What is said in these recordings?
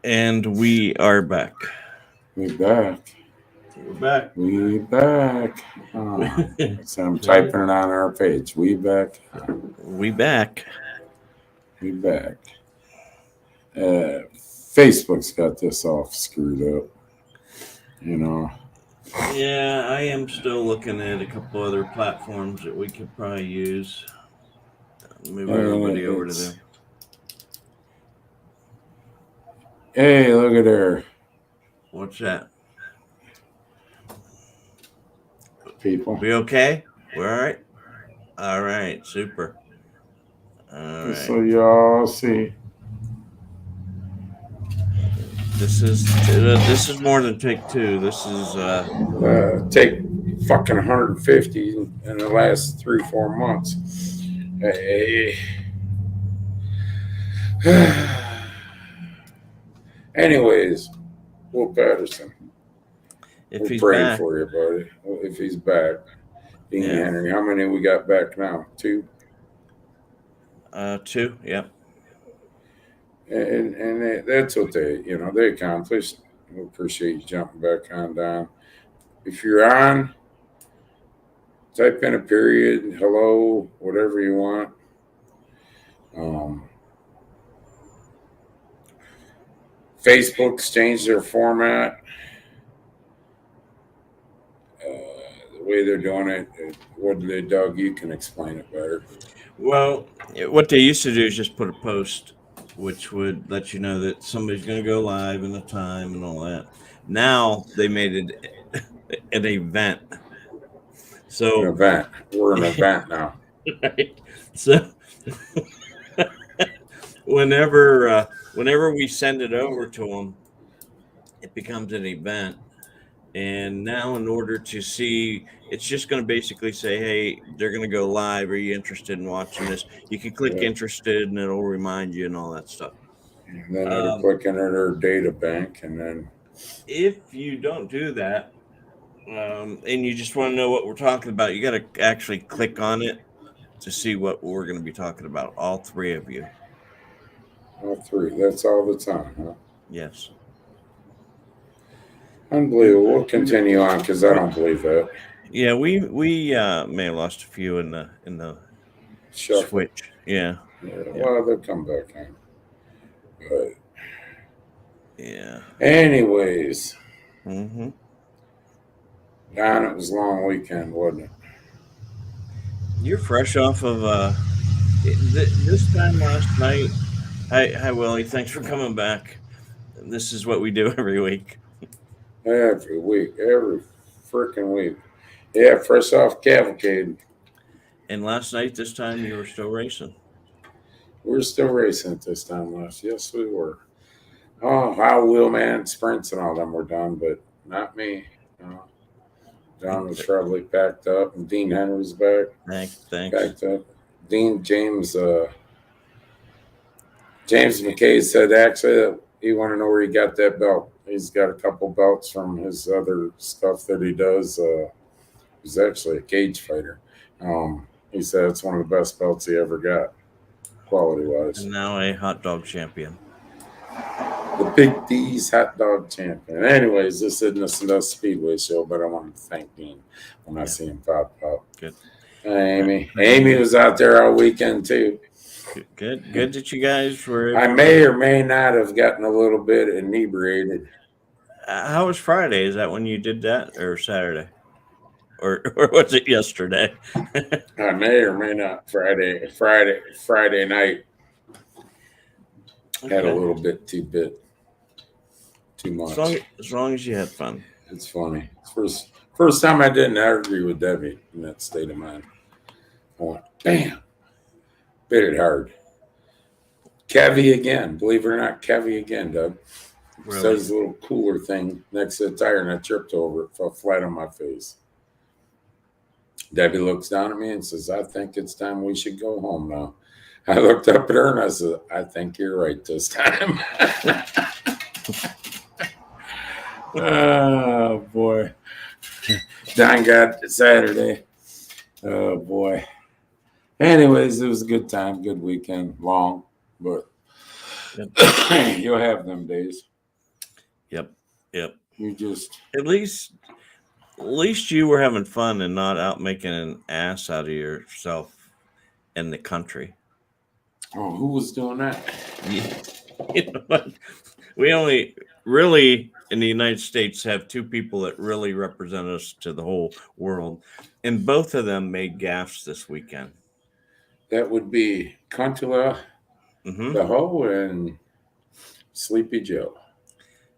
And we are back. We back. We're back. We back. So I'm typing it on our page. We back. We back. We back. Facebook's got this all screwed up. You know. Yeah, I am still looking at a couple other platforms that we could probably use. Move And everybody over to it's them. hey, look at there, What's that? people. We okay? We're all right. All right. Super. All Just right. so y'all see. This is more than take two. This is Take fucking 150 in the last 3-4 months. Hey. Anyways, Will Patterson. if We're he's praying back. for you, buddy. If he's back, Dean Yeah. Henry. How many we got back now? 2. Two. Yep. And that's what they accomplished. We appreciate you jumping back on down. If you're on, type in a period, hello, whatever you want. Facebook's changed their format. The way they're doing it, what do they, Doug? You can explain it better. Well, what they used to do is just put a post, which would let you know that somebody's going to go live and the time and all that. Now they made it an event. An So, event. We're an event now. right? So whenever we send it over to them, it becomes an event. And now, in order to see, it's just going to basically say, "Hey, they're going to go live. Are you interested in watching this?" You can click Yeah. interested, and it'll remind you and all that stuff. And then it'll Um, click into their data bank, and then if you don't do that, and you just want to know what we're talking about, you got to actually click on it to see what we're going to be talking about. All three of you. all 3. That's all the time, huh? Yes. Unbelievable. We'll continue on because I don't believe that. Yeah, we may have lost a few in the Shuffle. switch. Yeah. Yeah, Yeah. well, they'll come back on. But Yeah. anyways, Mm-hmm. Don, it was a long weekend, wasn't it? You're fresh off of this time last night. Hi, Willie. Thanks for coming back. This is what we do every week. Every week, every freaking week. Yeah, fresh off cavalcade. And last night, this time, you were still racing. We were still racing at this time last. Yes, we were. Oh, how wheelman sprints and all them were done, but not me. No. John was probably packed up, and Dean Henry's back, Thanks. packed up. Dean James McKay said actually that he wanted to know where he got that belt. He's got a couple belts from his other stuff that he does. He's actually a cage fighter. He said it's one of the best belts he ever got, quality wise. And now a hot dog champion. The Big D's hot dog champion. Anyways, this isn't a Sandusky Speedway show, but I want to thank Dean when I see him pop up. Good. Amy. Amy was out there all weekend too. Good that you guys were. I may or may not have gotten a little bit inebriated. How was Friday? Is that when you did that, or Saturday, or was it yesterday? I may or may not Friday night had a Okay. little bit too much. As long as you had fun. It's funny. It's first time I didn't argue with Debbie in that state of mind. I went, bam, bit it hard. Kevy again, believe it or not, Kevy again, Doug. Really? Says a little cooler thing next to the tire, and I tripped over it, fell flat on my face. Debbie looks down at me and says, I think it's time we should go home now. I looked up at her and I said, I think you're right this time. Oh, boy. Don got Saturday. Oh, boy. Anyways, it was a good time, good weekend, long, but you'll have them days. Yep. Yep. You just At least you were having fun and not out making an ass out of yourself in the country. oh, who was doing that? You know what? We only really in the United States have two people that really represent us to the whole world, and both of them made gaffes this weekend. That would be Cuntula, Hmm. the Hoe, and Sleepy Joe.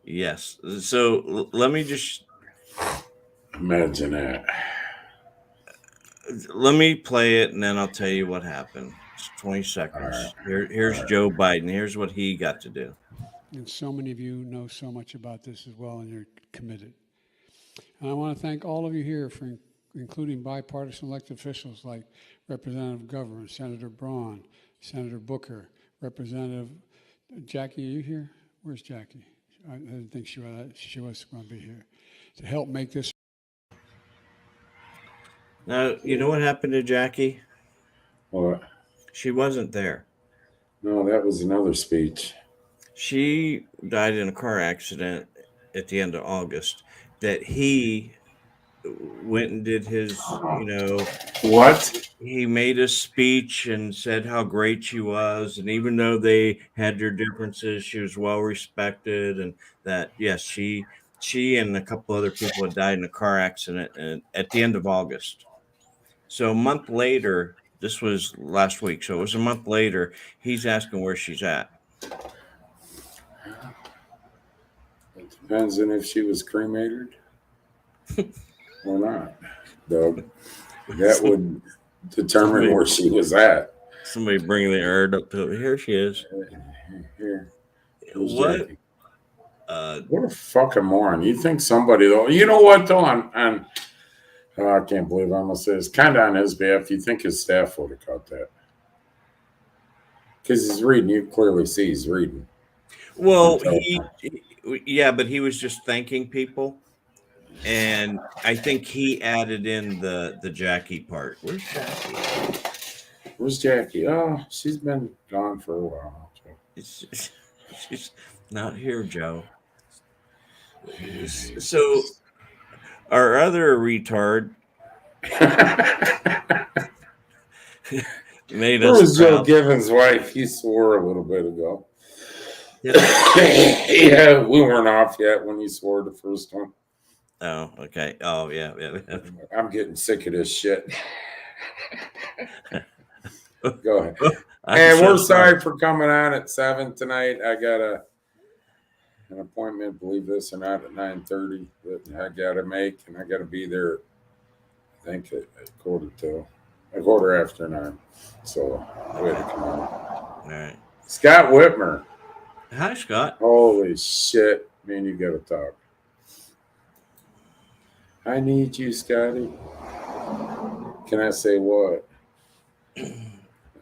Yes. So let me just Imagine that. let me play it, and then I'll tell you what happened. It's 20 All seconds. right. Here's All right. Joe Biden. Here's what he got to do. And so many of you know so much about this as well, and you're committed. And I want to thank all of you here for including bipartisan elected officials like Representative Governor, Senator Braun, Senator Booker, Representative Jackie. Are you here? Where's Jackie? I didn't think she was going to be here to help make this. Now, you know what happened to Jackie? What? She wasn't there. No, that was another speech. She died in a car accident at the end of August that he went and did his, What? he made a speech and said how great she was. And even though they had their differences, she was well respected. And that, yes, she and a couple other people had died in a car accident at the end of August. So a month later, this was last week. So it was a month later, he's asking where she's at. It depends on if she was cremated or not, Doug. That would determine where she was at. Somebody bring the herb up to it. Here she is. Here. What? Jackie. What a fucking moron. You think somebody, though, you know what, though, I can't believe I'm going to say this. Kind of on his behalf, you think his staff would have caught that. Because he's reading. You clearly see he's reading. Well, but he was just thanking people. And I think he added in the Jackie part. Where's Jackie? Where's Jackie? Oh, she's been gone for a while. She's not here, Joe. So our other retard made Where us was Joe proud. Given's wife? He swore a little bit ago. Yeah, we weren't off yet when he swore the first one. Oh, okay. Oh, yeah. I'm getting sick of this shit. Go ahead. And we're sorry for coming on at 7 tonight. I got an appointment, believe this or not, at 9:30 that I got to make, and I got to be there, I think, at quarter after 9. So, way to come on. All right. Scott Whitmer. Hi, Scott. Holy shit. Man, you got to talk. I need you, Scotty. Can I say what?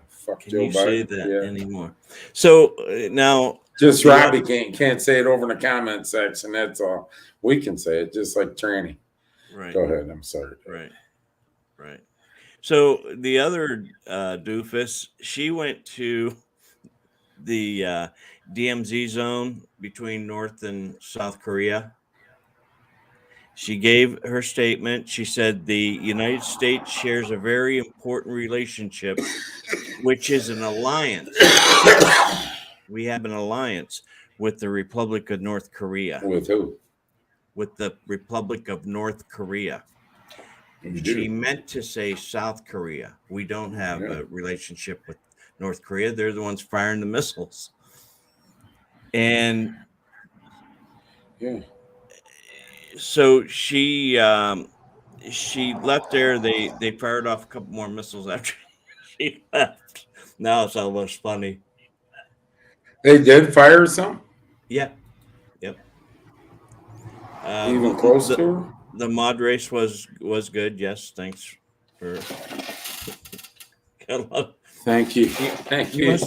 Fuck Can Joe you Biden. say that anymore? So now, just Robbie can't say it over in the comment section. That's all. We can say it just like Tranny. Right. Go ahead. I'm sorry. Right. So the other doofus, she went to the DMZ zone between North and South Korea. She gave her statement. She said the United States shares a very important relationship, which is an alliance. We have an alliance with the Republic of North Korea. With who? With the Republic of North Korea. She meant to say South Korea. We don't have a relationship with North Korea. They're the ones firing the missiles. And so she left there. They fired off a couple more missiles after she left. Now it's almost funny. They did fire some? Yeah. Yep. Even close to her? The mod race was good. Yes. Thanks for Thank you. Thank you.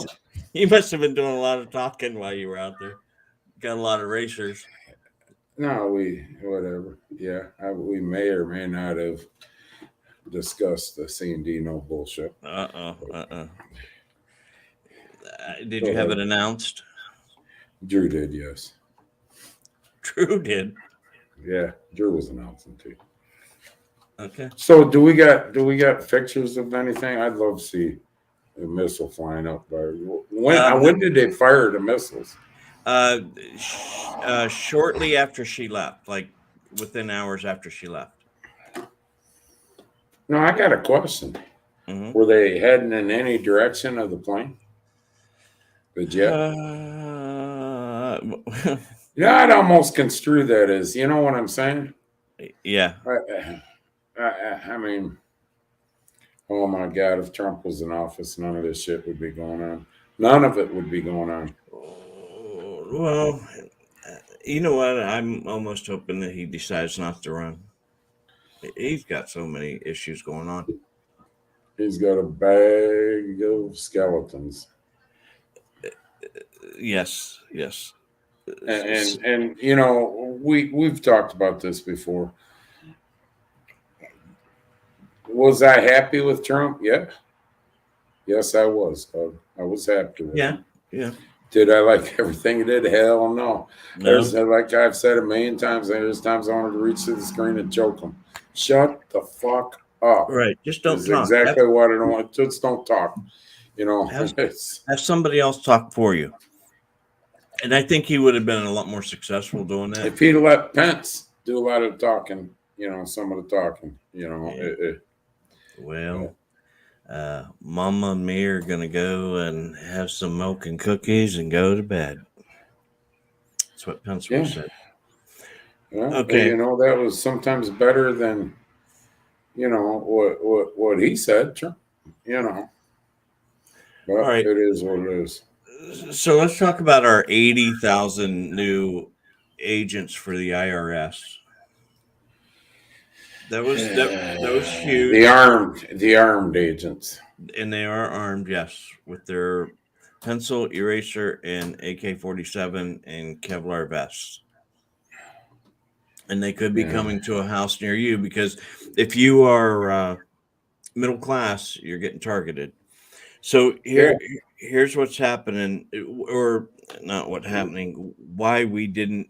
You must have been doing a lot of talking while you were out there. Got a lot of racers. No, whatever. Yeah, we may or may not have discussed the C&D no bullshit. Did you have it announced? Drew did, yes. Drew did. Yeah, Drew was announcing too. Okay. So do we got pictures of anything? I'd love to see a missile flying up there. When did they fire the missiles? Shortly after she left, like within hours after she left. No, I got a question. Mhm. Were they heading in any direction of the plane? The jet? Yeah, I'd almost construe that as, you know what I'm saying? Yeah. I mean, oh my God, if Trump was in office, none of this shit would be going on. None of it would be going on. Well, you know what? I'm almost hoping that he decides not to run. He's got so many issues going on. He's got a bag of skeletons. Yes. And you know, we've talked about this before. Was I happy with Trump? Yeah. Yes, I was. I was happy with him. Yeah. Did I like everything he did? Hell no. No. There's, like I've said a million times, there's times I wanted to reach to the screen and choke him. Shut the fuck up. Right. Just don't Is talk. exactly what I don't want. Just don't talk. You know, Have somebody else talk for you. And I think he would have been a lot more successful doing that. if he'd let Pence do a lot of talking, you know, some of the talking, you know, Yeah. Well, Mama and me are going to go and have some milk and cookies and go to bed. That's what Pence would have said. well, Okay. you know, that was sometimes better than, you know, what he said, you know. But All right. it is what it is. So let's talk about our 80,000 new agents for the IRS. That was huge. The armed agents. And they are armed, yes, with their pencil, eraser, and AK-47 and Kevlar vests. And they could be coming to a house near you because if you are middle class, you're getting targeted. So here's what's happening, or not what's happening, why we didn't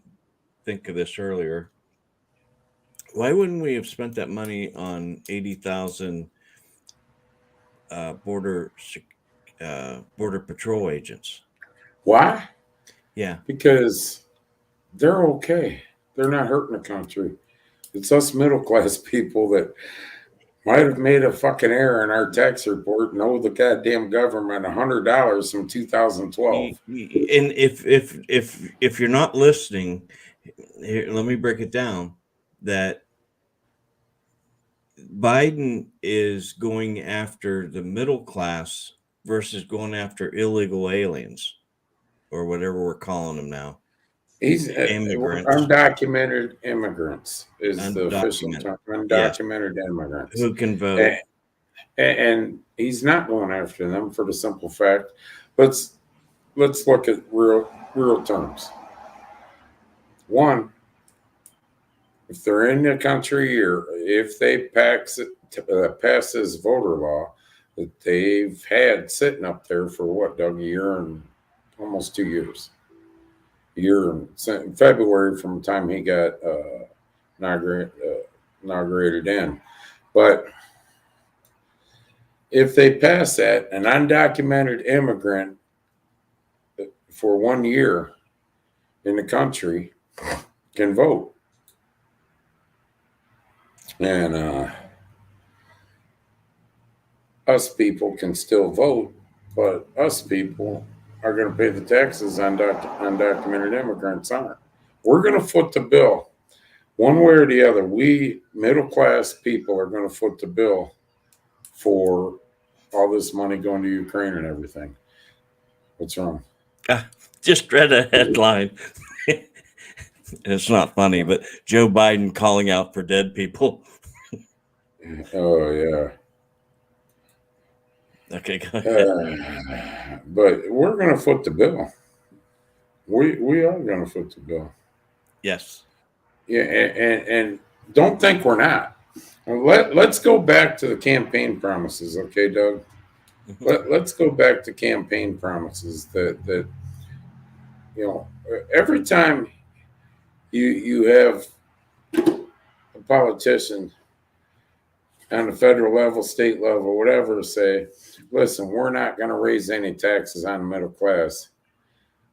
think of this earlier. Why wouldn't we have spent that money on 80,000 border patrol agents? Why? Yeah. Because they're okay. They're not hurting the country. It's us middle class people that might have made a fucking error in our tax report and owe the goddamn government $100 from 2012. And if you're not listening, here, let me break it down. That Biden is going after the middle class versus going after illegal aliens, or whatever we're calling them now. He's Immigrants. Undocumented immigrants is the official term. Undocumented immigrants Who can vote. And he's not going after them for the simple fact. Let's look at real terms. One, if they're in the country or if they pass this voter law that they've had sitting up there for what, Doug, a year and almost 2 years. In February from the time he got inaugurated in. But if they pass that, an undocumented immigrant for 1 year in the country can vote. And us people can still vote, but us people are going to pay the taxes undocumented immigrants aren't. We're going to foot the bill one way or the other. We middle class people are going to foot the bill for all this money going to Ukraine and everything. What's wrong? Just read a headline. It's not funny, but Joe Biden calling out for dead people. Oh, yeah. Okay, go ahead. But we're going to foot the bill. We are going to foot the bill. Yes. Yeah, and don't think we're not. Let's go back to the campaign promises, okay, Doug? Let's go back to campaign promises that you know, every time you have a politician on the federal level, state level, whatever, say, listen, we're not going to raise any taxes on the middle class.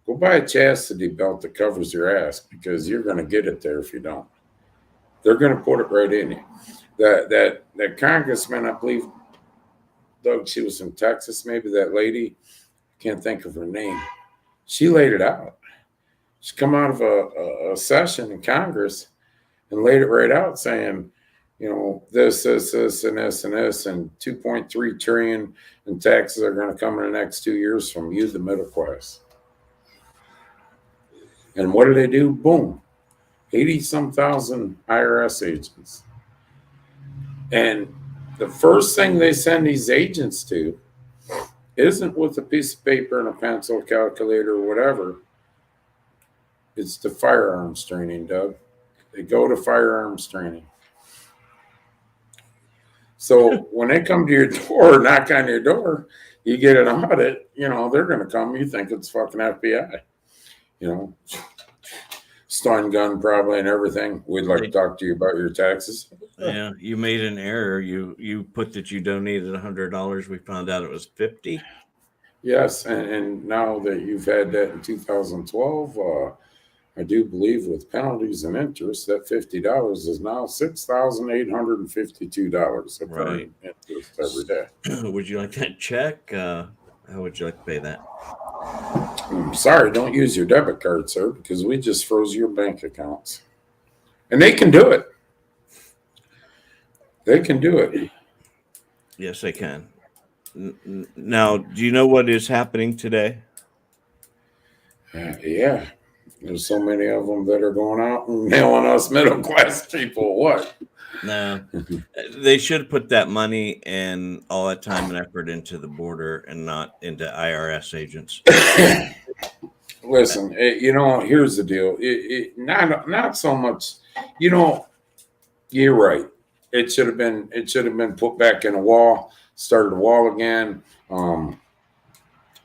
Go buy a chastity belt that covers your ass, because you're going to get it there if you don't. They're going to put it right in you. That congressman, I believe, Doug, she was from Texas, maybe, that lady, can't think of her name. She laid it out. She come out of a session in Congress and laid it right out, saying, you know, this, and this, and this, and 2.3 trillion in taxes are going to come in the next 2 years from you, the middle class. And what do? Boom. 80-some thousand IRS agents. And the first thing they send these agents to isn't with a piece of paper and a pencil, calculator, or whatever. It's the firearms training, Doug. They go to firearms training. So when they come to your door, knock on your door, you get an audit, you know, they're going to come. You think it's fucking FBI. You know, stun gun probably and everything. We'd like to talk to you about your taxes. Yeah, you made an error. You put that you donated $100. We found out it was 50. Yes, and now that you've had that in 2012, I do believe with penalties and interest, that $50 is now $6,852 of Right. interest every day. Would you like that check? How would you like to pay that? I'm sorry, don't use your debit card, sir, because we just froze your bank accounts. And they can do it. They can do it. Yes, I can. Now, do you know what is happening today? Yeah. There's so many of them that are going out and nailing us middle class people. What? No, they should put that money and all that time and effort into the border and not into IRS agents. Listen, you know, here's the deal. Not so much. You know, you're right. It should have been put back in a wall. Started a wall again.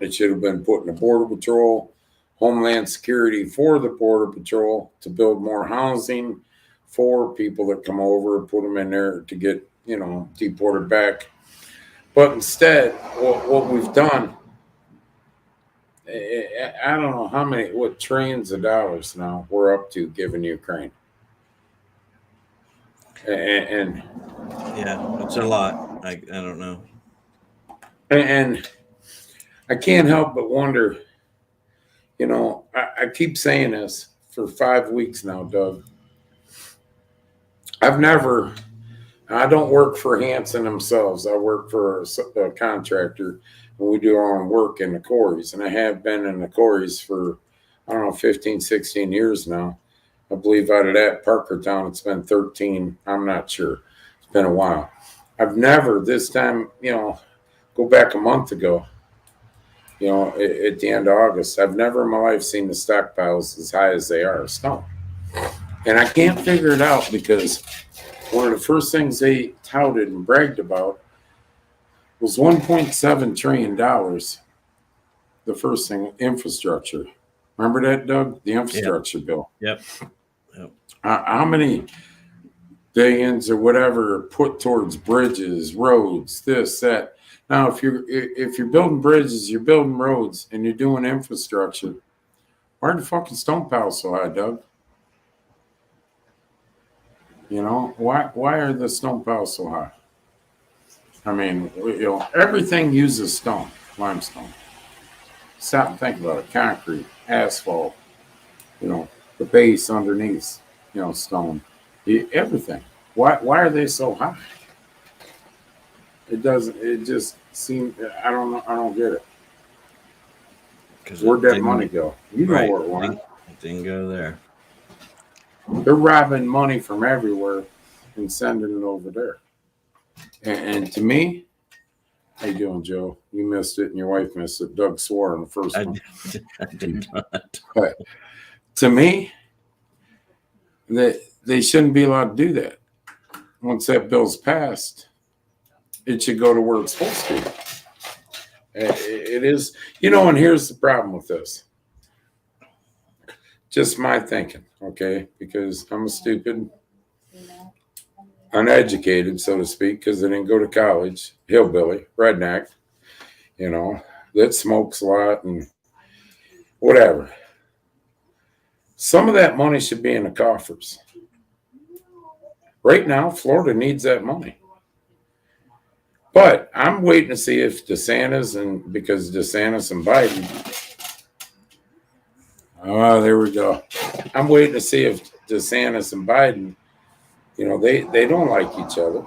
It should have been put in the Border Patrol, Homeland Security for the Border Patrol to build more housing for people that come over, put them in there to get, you know, deported back. But instead, what we've done, I don't know what trillions of dollars now we're up to giving Ukraine. And yeah, it's a lot. I don't know. And I can't help but wonder, you know, I keep saying this for 5 weeks now, Doug. I don't work for Hanson themselves. I work for a contractor, and we do our own work in the quarries. And I have been in the quarries for, I don't know, 15, 16 years now. I believe out of that Parkertown, it's been 13. I'm not sure. It's been a while. I've never, this time, you know, go back a month ago, you know, at the end of August, I've never in my life seen the stockpiles as high as they are of stone. And I can't figure it out, because one of the first things they touted and bragged about was $1.7 trillion. The first thing, infrastructure. Remember that, Doug? The infrastructure bill. Yep. How many billions or whatever are put towards bridges, roads, this, that? Now, if you're building bridges, you're building roads, and you're doing infrastructure, why are the fucking stone piles so high, Doug? You know, why are the stone piles so high? I mean, you know, everything uses stone, limestone. Stop and think about it. Concrete, asphalt, you know, the base underneath, you know, stone, everything. Why are they so high? It just seems, I don't know, I don't get it. Where'd that money go? You know where it went. It didn't go there. They're robbing money from everywhere and sending it over there. And to me, how you doing, Joe? You missed it, and your wife missed it. Doug swore on the first one. I did not. But to me, they shouldn't be allowed to do that. Once that bill's passed, it should go to where it's supposed to be. It is, you know, and here's the problem with this. Just my thinking, okay? Because I'm a stupid, uneducated, so to speak, because I didn't go to college, hillbilly, redneck, you know, that smokes a lot and whatever. Some of that money should be in the coffers. Right now, Florida needs that money. But I'm waiting to see if DeSantis and because DeSantis and Biden. Oh, there we go. I'm waiting to see if DeSantis and Biden, they don't like each other.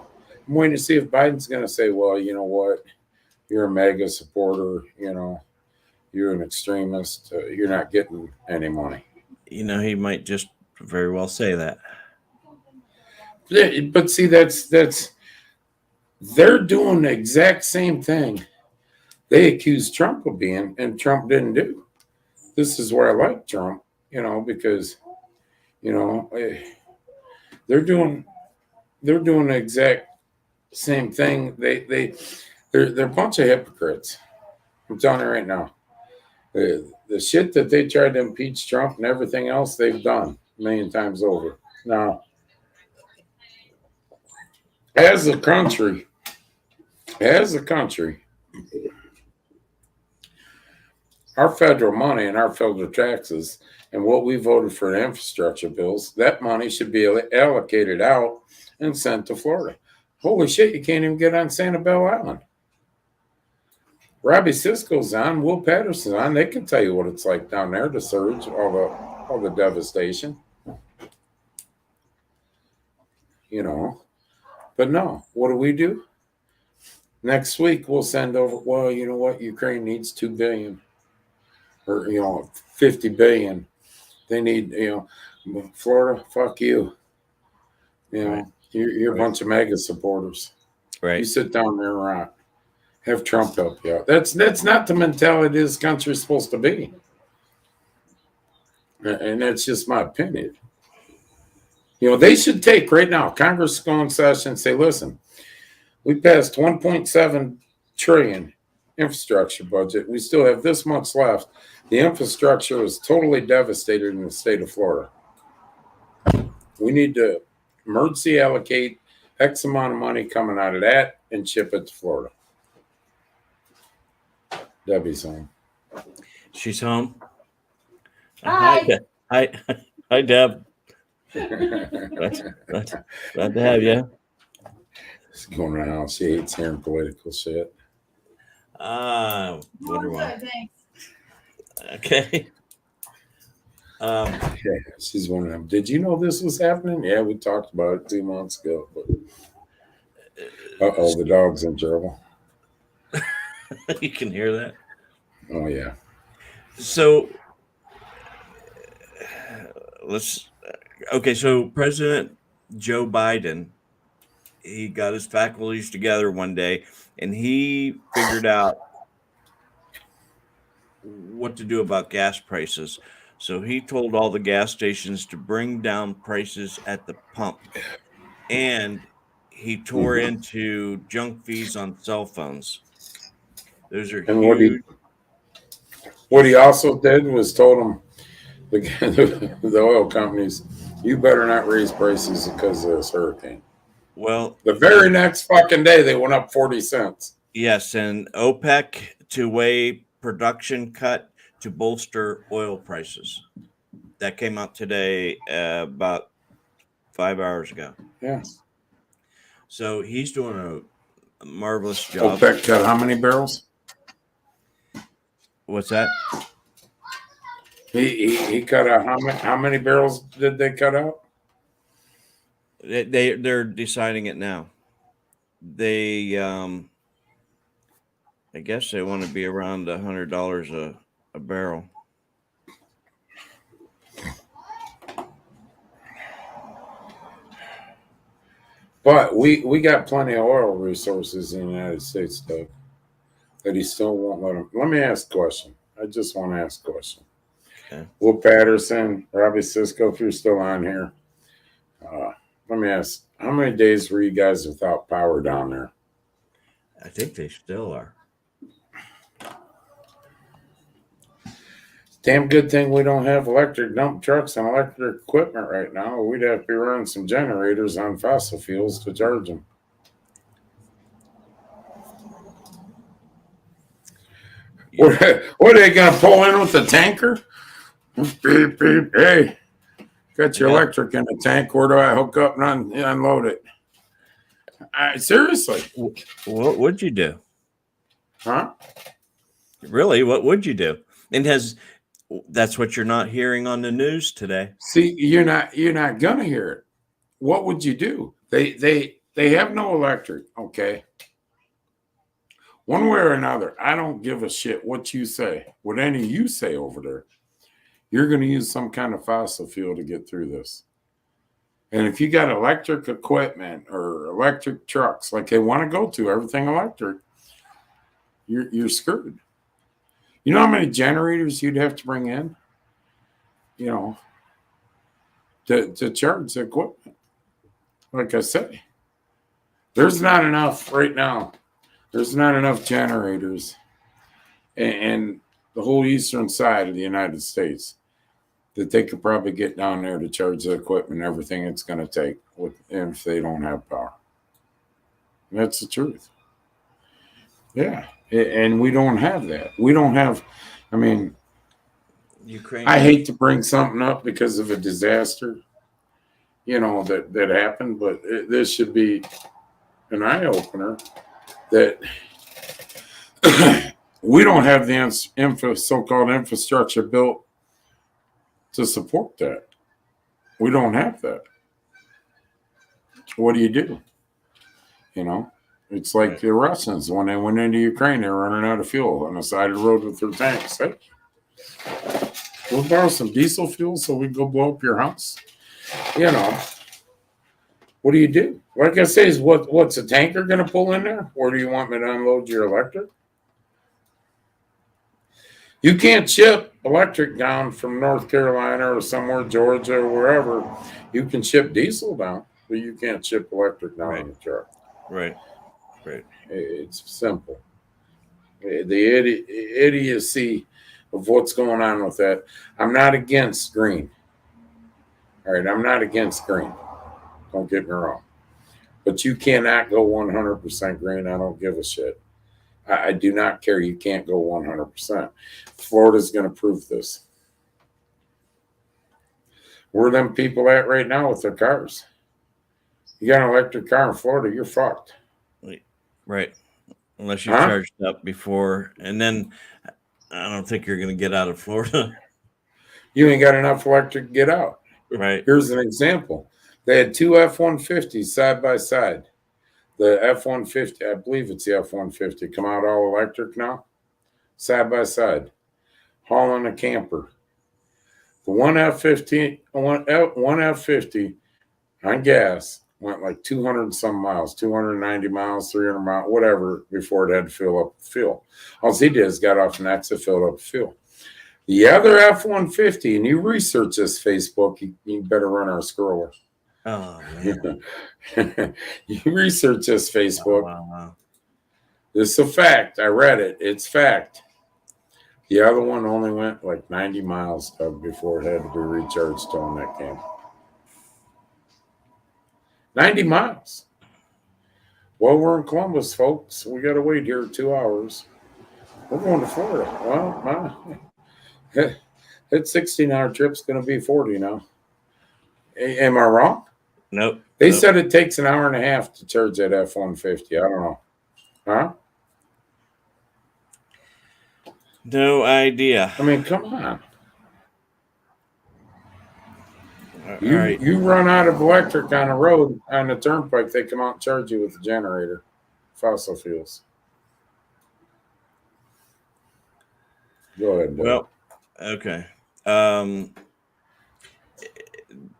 I'm waiting to see if Biden's going to say, well, you know what? You're a MAGA supporter. You're an extremist. You're not getting any money. He might just very well say that. But see, that's they're doing the exact same thing they accused Trump of being, and Trump didn't do. This is where I like Trump, because they're doing the exact same thing. They're a bunch of hypocrites. I'm telling you right now. The shit that they tried to impeach Trump and everything else they've done a million times over. Now, as a country, our federal money and our federal taxes and what we voted for in infrastructure bills, that money should be allocated out and sent to Florida. Holy shit, you can't even get on Sanibel Island. Robbie Sisco's on, Will Patterson's on. They can tell you what it's like down there, the surge, all the devastation. But no, what do? Next week we'll send over. Well, you know what? Ukraine needs $2 billion, or $50 billion. They need Florida. Fuck you. Right. You're a bunch of MAGA supporters. Right. You sit down there and have Trump help you out. That's not the mentality this country's supposed to be. And that's just my opinion. They should take right now, Congress go in session and say, listen, we passed $1.7 trillion infrastructure budget. We still have this much left. The infrastructure is totally devastated in the state of Florida. We need to emergency allocate X amount of money coming out of that and ship it to Florida. Debbie's home. She's home. Hi. Hi, Deb. Glad to have you. She's going around. She hates hearing political shit. Wonder why. Thanks. Okay. Yeah, she's one of them. Did you know this was happening? Yeah, we talked about it 2 months ago. But the dog's in trouble. You can hear that. Oh yeah. So so President Joe Biden, he got his faculties together one day and he figured out what to do about gas prices. So he told all the gas stations to bring down prices at the pump, and he tore into junk fees on cell phones. Those are And huge. what he also did was told them, the oil companies, you better not raise prices because of this hurricane. Well, The very next fucking day, they went up 40 cents. yes, and OPEC to weigh production cut to bolster oil prices. That came out today about 5 hours ago. Yeah. So he's doing a marvelous job. OPEC cut how many barrels? What's that? He cut out how many barrels did they cut out? They're deciding it now. They I guess they want to be around $100 a barrel. But we got plenty of oil resources in the United States, Doug, that he still won't let them. Let me ask a question. I just want to ask a question. Okay. Will Patterson, Robbie Sisco, if you're still on here, let me ask, how many days were you guys without power down there? I think they still are. Damn good thing we don't have electric dump trucks and electric equipment right now. We'd have to be running some generators on fossil fuels to charge them. What are they going to pull in with the tanker? Beep, beep. Hey, got your Yeah. electric in the tank. Where do I hook up and unload it? Seriously. What would you do? Huh? Really, what would you do? And that's what you're not hearing on the news today. See, you're not gonna hear it. What would you do? They have no electric, okay? One way or another, I don't give a shit what you say, what any of you say over there. You're gonna use some kind of fossil fuel to get through this. And if you got electric equipment or electric trucks like they want to go to, everything electric, you're screwed. You know how many generators you'd have to bring in? You know, to charge the equipment. Like I say, there's not enough right now. There's not enough generators and the whole eastern side of the United States that they could probably get down there to charge the equipment and everything it's going to take if they don't have power. And that's the truth. Yeah. And we don't have that. We don't have, I mean, Ukraine. I hate to bring something up because of a disaster, you know, that happened, but this should be an eye opener that we don't have the so-called infrastructure built to support that. We don't have that. What do you do? You know, it's like the Russians when they went into Ukraine, they were running out of fuel on the side of the road with their tanks. Hey, we'll borrow some diesel fuel so we can go blow up your house. You know, what do you do? Like I say, is what's a tanker going to pull in there? Or do you want me to unload your electric? You can't ship electric down from North Carolina or somewhere, Georgia or wherever. You can ship diesel down, but you can't ship electric down in the truck. Right. It's simple. The idiocy of what's going on with that. I'm not against green. All right, I'm not against green. Don't get me wrong. But you cannot go 100% green. I don't give a shit. I do not care. You can't go 100%. Florida's going to prove this. Where are them people at right now with their cars? You got an electric car in Florida, you're fucked. Right. Unless you charged up before. And then I don't think you're going to get out of Florida. You ain't got enough electric to get out. Right. Here's an example. They had two F-150s side by side. The F-150, I believe it's the F-150, come out all electric now, side by side, hauling a camper. The one F-50 on gas went like 200 and some miles, 290 miles, 300 miles, whatever, before it had to fill up with fuel. All he did is got off an exit, filled up with fuel. The other F-150, and you research this, Facebook, you better run our scroller. Oh, man. You research this, Facebook. Oh, wow. This is a fact. I read it. It's fact. The other one only went like 90 miles before it had to be recharged on that camper. 90 miles. Well, we're in Columbus, folks. We got to wait here 2 hours. We're going to Florida. Well, that 16-hour trip's going to be 40 now. Am I wrong? Nope. They said it takes an hour and a half to charge that F-150. I don't know. Huh? No idea. I mean, come on. All right. You run out of electric on the road, on the turnpike, they come out and charge you with a generator. Fossil fuels. Go ahead, Dave. Well, okay.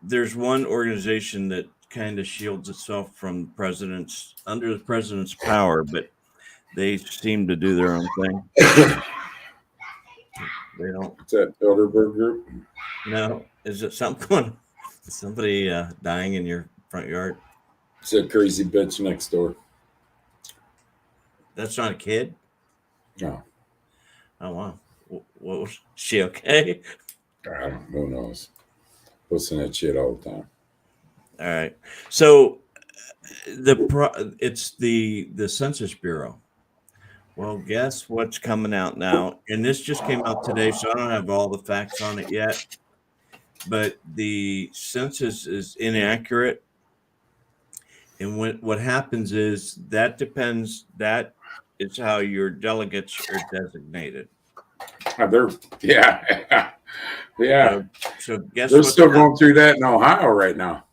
There's one organization that kind of shields itself from under the president's power, but they seem to do their own thing. They don't. It's that Bilderberg group. No, is it something? Somebody dying in your front yard? It's that crazy bitch next door. That's not a kid? No. Oh, wow. What was she okay? I don't know, who knows? Listen to that shit all the time. All right. So it's the Census Bureau. Well, guess what's coming out now? And this just came out today, so I don't have all the facts on it yet. But the census is inaccurate. And what happens is that depends, that is how your delegates are designated. Yeah. So guess They're what's still happening? going through that in Ohio right now.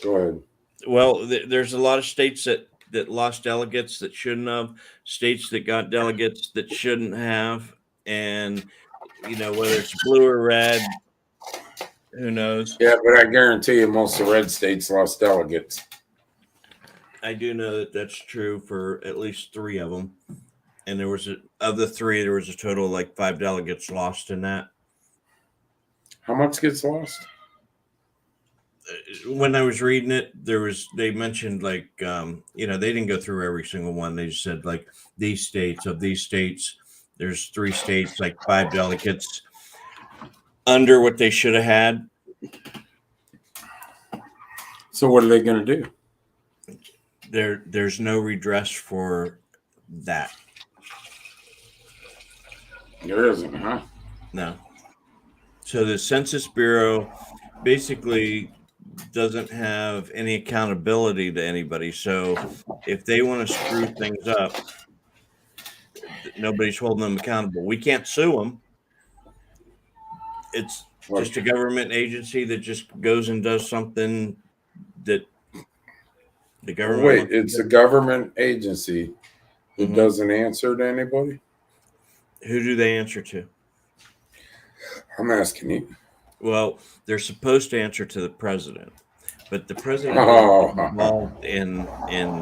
Go ahead. Well, there's a lot of states that lost delegates that shouldn't have, states that got delegates that shouldn't have, and whether it's blue or red, who knows? Yeah, but I guarantee you most of the red states lost delegates. I do know that that's true for at least 3 of them, and of the 3, there was a total of like 5 delegates lost in that. How much gets lost? When I was reading it, they mentioned like they didn't go through every single one. They just said like these states, there's 3 states, like 5 delegates under what they should have had. So what are they going to do? There's no redress for that. There isn't, huh? No. So the Census Bureau basically doesn't have any accountability to anybody. So if they want to screw things up, nobody's holding them accountable. We can't sue them. It's just a government agency that just goes and does something that the government. Wait, it's a government agency that doesn't answer to anybody? Who do they answer to? I'm asking you. Well, they're supposed to answer to the president, but the president is involved in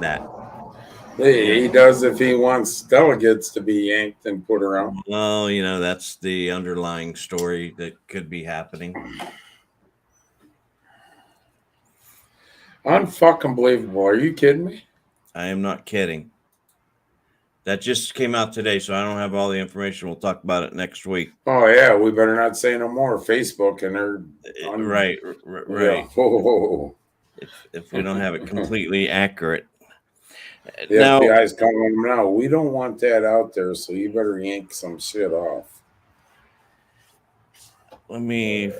that. He does if he wants delegates to be yanked and put around. Well, that's the underlying story that could be happening. Unfucking believable. Are you kidding me? I am not kidding. That just came out today, so I don't have all the information. We'll talk about it next week. Oh, yeah. We better not say no more. Facebook and they're... Right. Yeah. Oh. If we don't have it completely accurate. The FBI's calling them now. We don't want that out there, so you better yank some shit off. Let me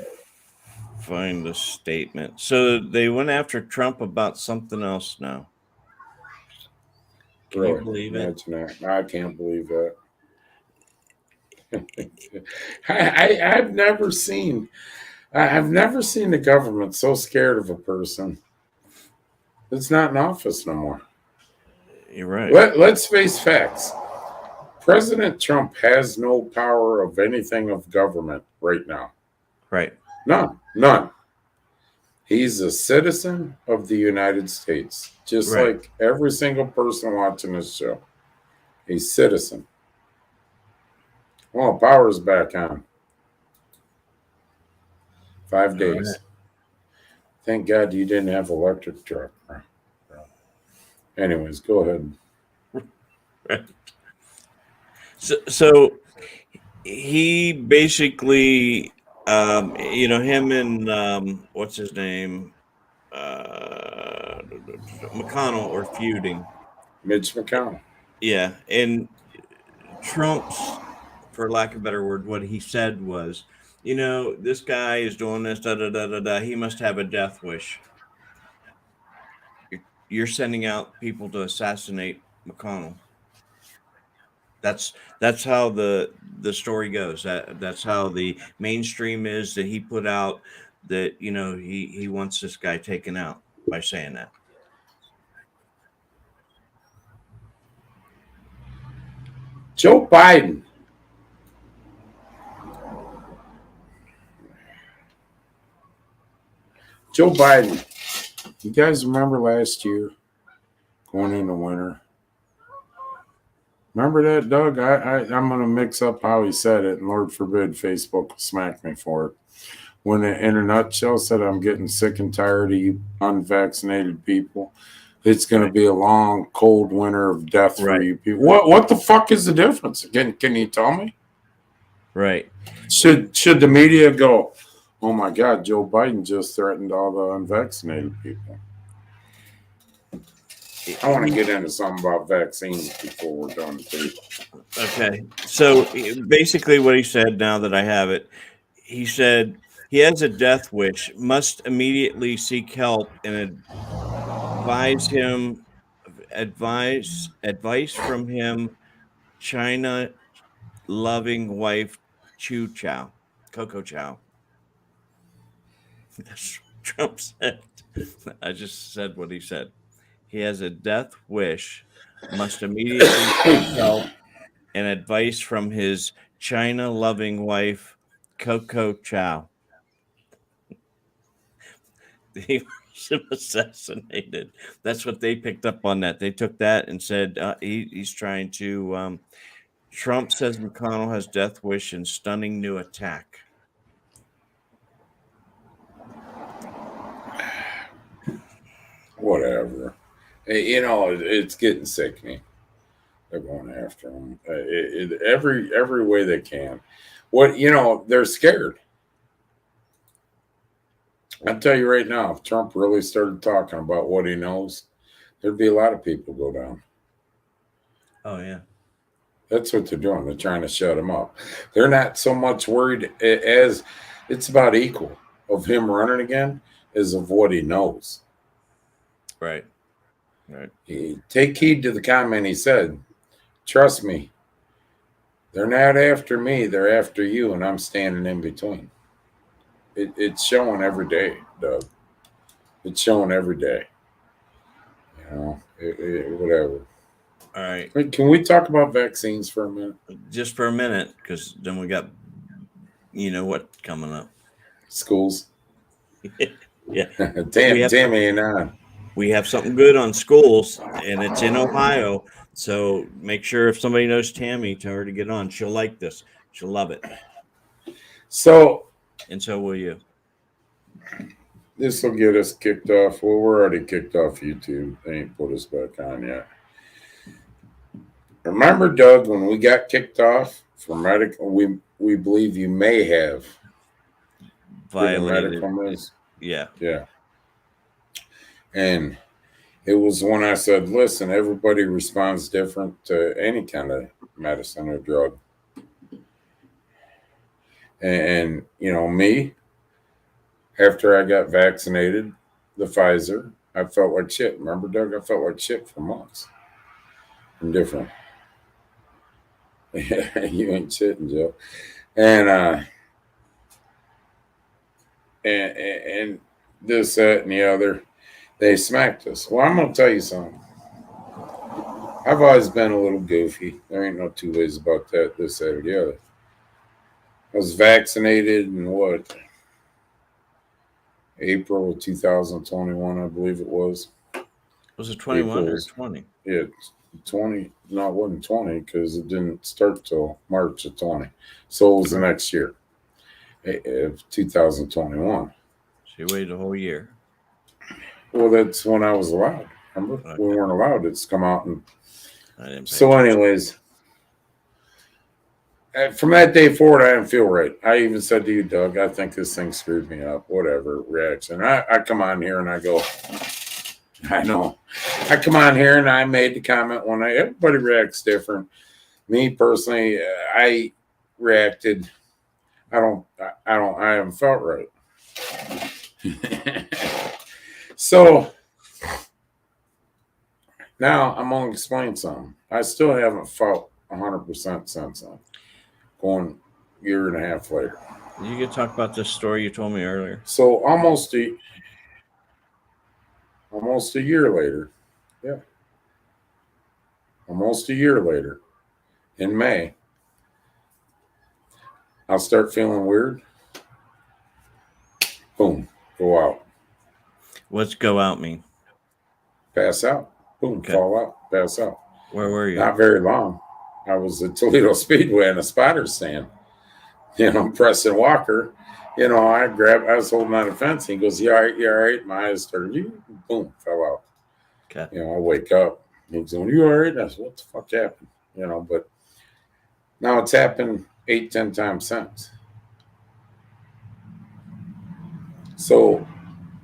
find the statement. So they went after Trump about something else now. Can you believe it? I can't believe that. I've never seen the government so scared of a person that's not in office no more. You're right. Let's face facts. President Trump has no power of anything of government right now. Right. None. He's a citizen of the United States, just like every single person watching this show. A citizen. Well, power's back on. 5 days. Right. Thank God you didn't have electric truck. Anyways, go ahead. So he basically, him and what's his name, McConnell are feuding. Mitch McConnell. Yeah, and Trump's, for lack of a better word, what he said was, this guy is doing this, he must have a death wish. You're sending out people to assassinate McConnell. That's how the story goes. That's how the mainstream is, that he put out that he wants this guy taken out by saying that. Joe Biden. You guys remember last year going into winter? Remember that, Doug? I'm going to mix up how he said it, and Lord forbid Facebook will smack me for it. When in a nutshell said, I'm getting sick and tired of you unvaccinated people. it's going to be a long, cold winter of death for Right. you people. What the fuck is the difference? Can you tell me? Right. Should the media go, oh my God, Joe Biden just threatened all the unvaccinated people? I want to get into something about vaccines before we're done, too. Okay. So basically, what he said, now that I have it, he said he has a death wish, must immediately seek help and advice from him, China loving wife Coco Chow. That's what Trump said. I just said what he said. He has a death wish, must immediately seek help and advice from his China loving wife, Coco Chow. He was assassinated. That's what they picked up on that. They took that and said he's trying to. Trump says McConnell has death wish and stunning new attack. Whatever. You know, it's getting sickening. They're going after him every way they can. They're scared. I'll tell you right now, if Trump really started talking about what he knows, there'd be a lot of people go down. Oh, yeah. That's what they're doing. They're trying to shut him up. They're not so much worried as it's about equal of him running again as of what he knows. Right. Right. Take heed to the comment he said. Trust me, they're not after me. They're after you, and I'm standing in between. It's showing every day, Doug. It's showing every day. You know, whatever. All right. Wait, can we talk about vaccines for a minute? Just for a minute, because then we got, what coming up. Schools. Yeah. Tammy and I. We have something good on schools, and it's in Ohio. So make sure if somebody knows Tammy, tell her to get on. She'll like this. She'll love it. So, and so will you. This will get us kicked off. Well, we're already kicked off YouTube. They ain't put us back on yet. Remember, Doug, when we got kicked off for medical, we believe you may have violated medical. Yeah. Yeah. And it was when I said, listen, everybody responds different to any kind of medicine or drug. And me, after I got vaccinated, the Pfizer, I felt like shit. Remember, Doug? I felt like shit for months. I'm different. You ain't shitting, Joe. And this, that, and the other. They smacked us. Well, I'm going to tell you something. I've always been a little goofy. There ain't no two ways about that, this, that, or the other. I was vaccinated in April of 2021, I believe it was. Was it 21 or 20? Yeah, 20. No, it wasn't 20 because it didn't start till March of 20. So it was the next year, of 2021. So you waited a whole year. Well, that's when I was allowed. Remember? Okay. We weren't allowed. It's come out. And so anyways, from that day forward, I didn't feel right. I even said to you, Doug, I think this thing screwed me up. Whatever reaction. I come on here and I go, I know. I come on here and I made the comment everybody reacts different. Me personally, I reacted. I haven't felt right. So now I'm going to explain something. I still haven't felt 100% since then. Going year and a half later. You could talk about this story you told me earlier. So almost a year later. Yeah. Almost a year later, in May, I'll start feeling weird. Boom, go out. What's go out mean? Pass out. Boom, okay. Fall out, pass out. Where were you? Not very long. I was at Toledo Speedway in a spotter stand. Preston Walker. I was holding on a fence. He goes, you all right? My eyes started, boom, fell out. Okay. You know, I wake up. He's going, "You all right?" I said, "What the fuck happened?" You know, but now it's happened 8-10 times since. So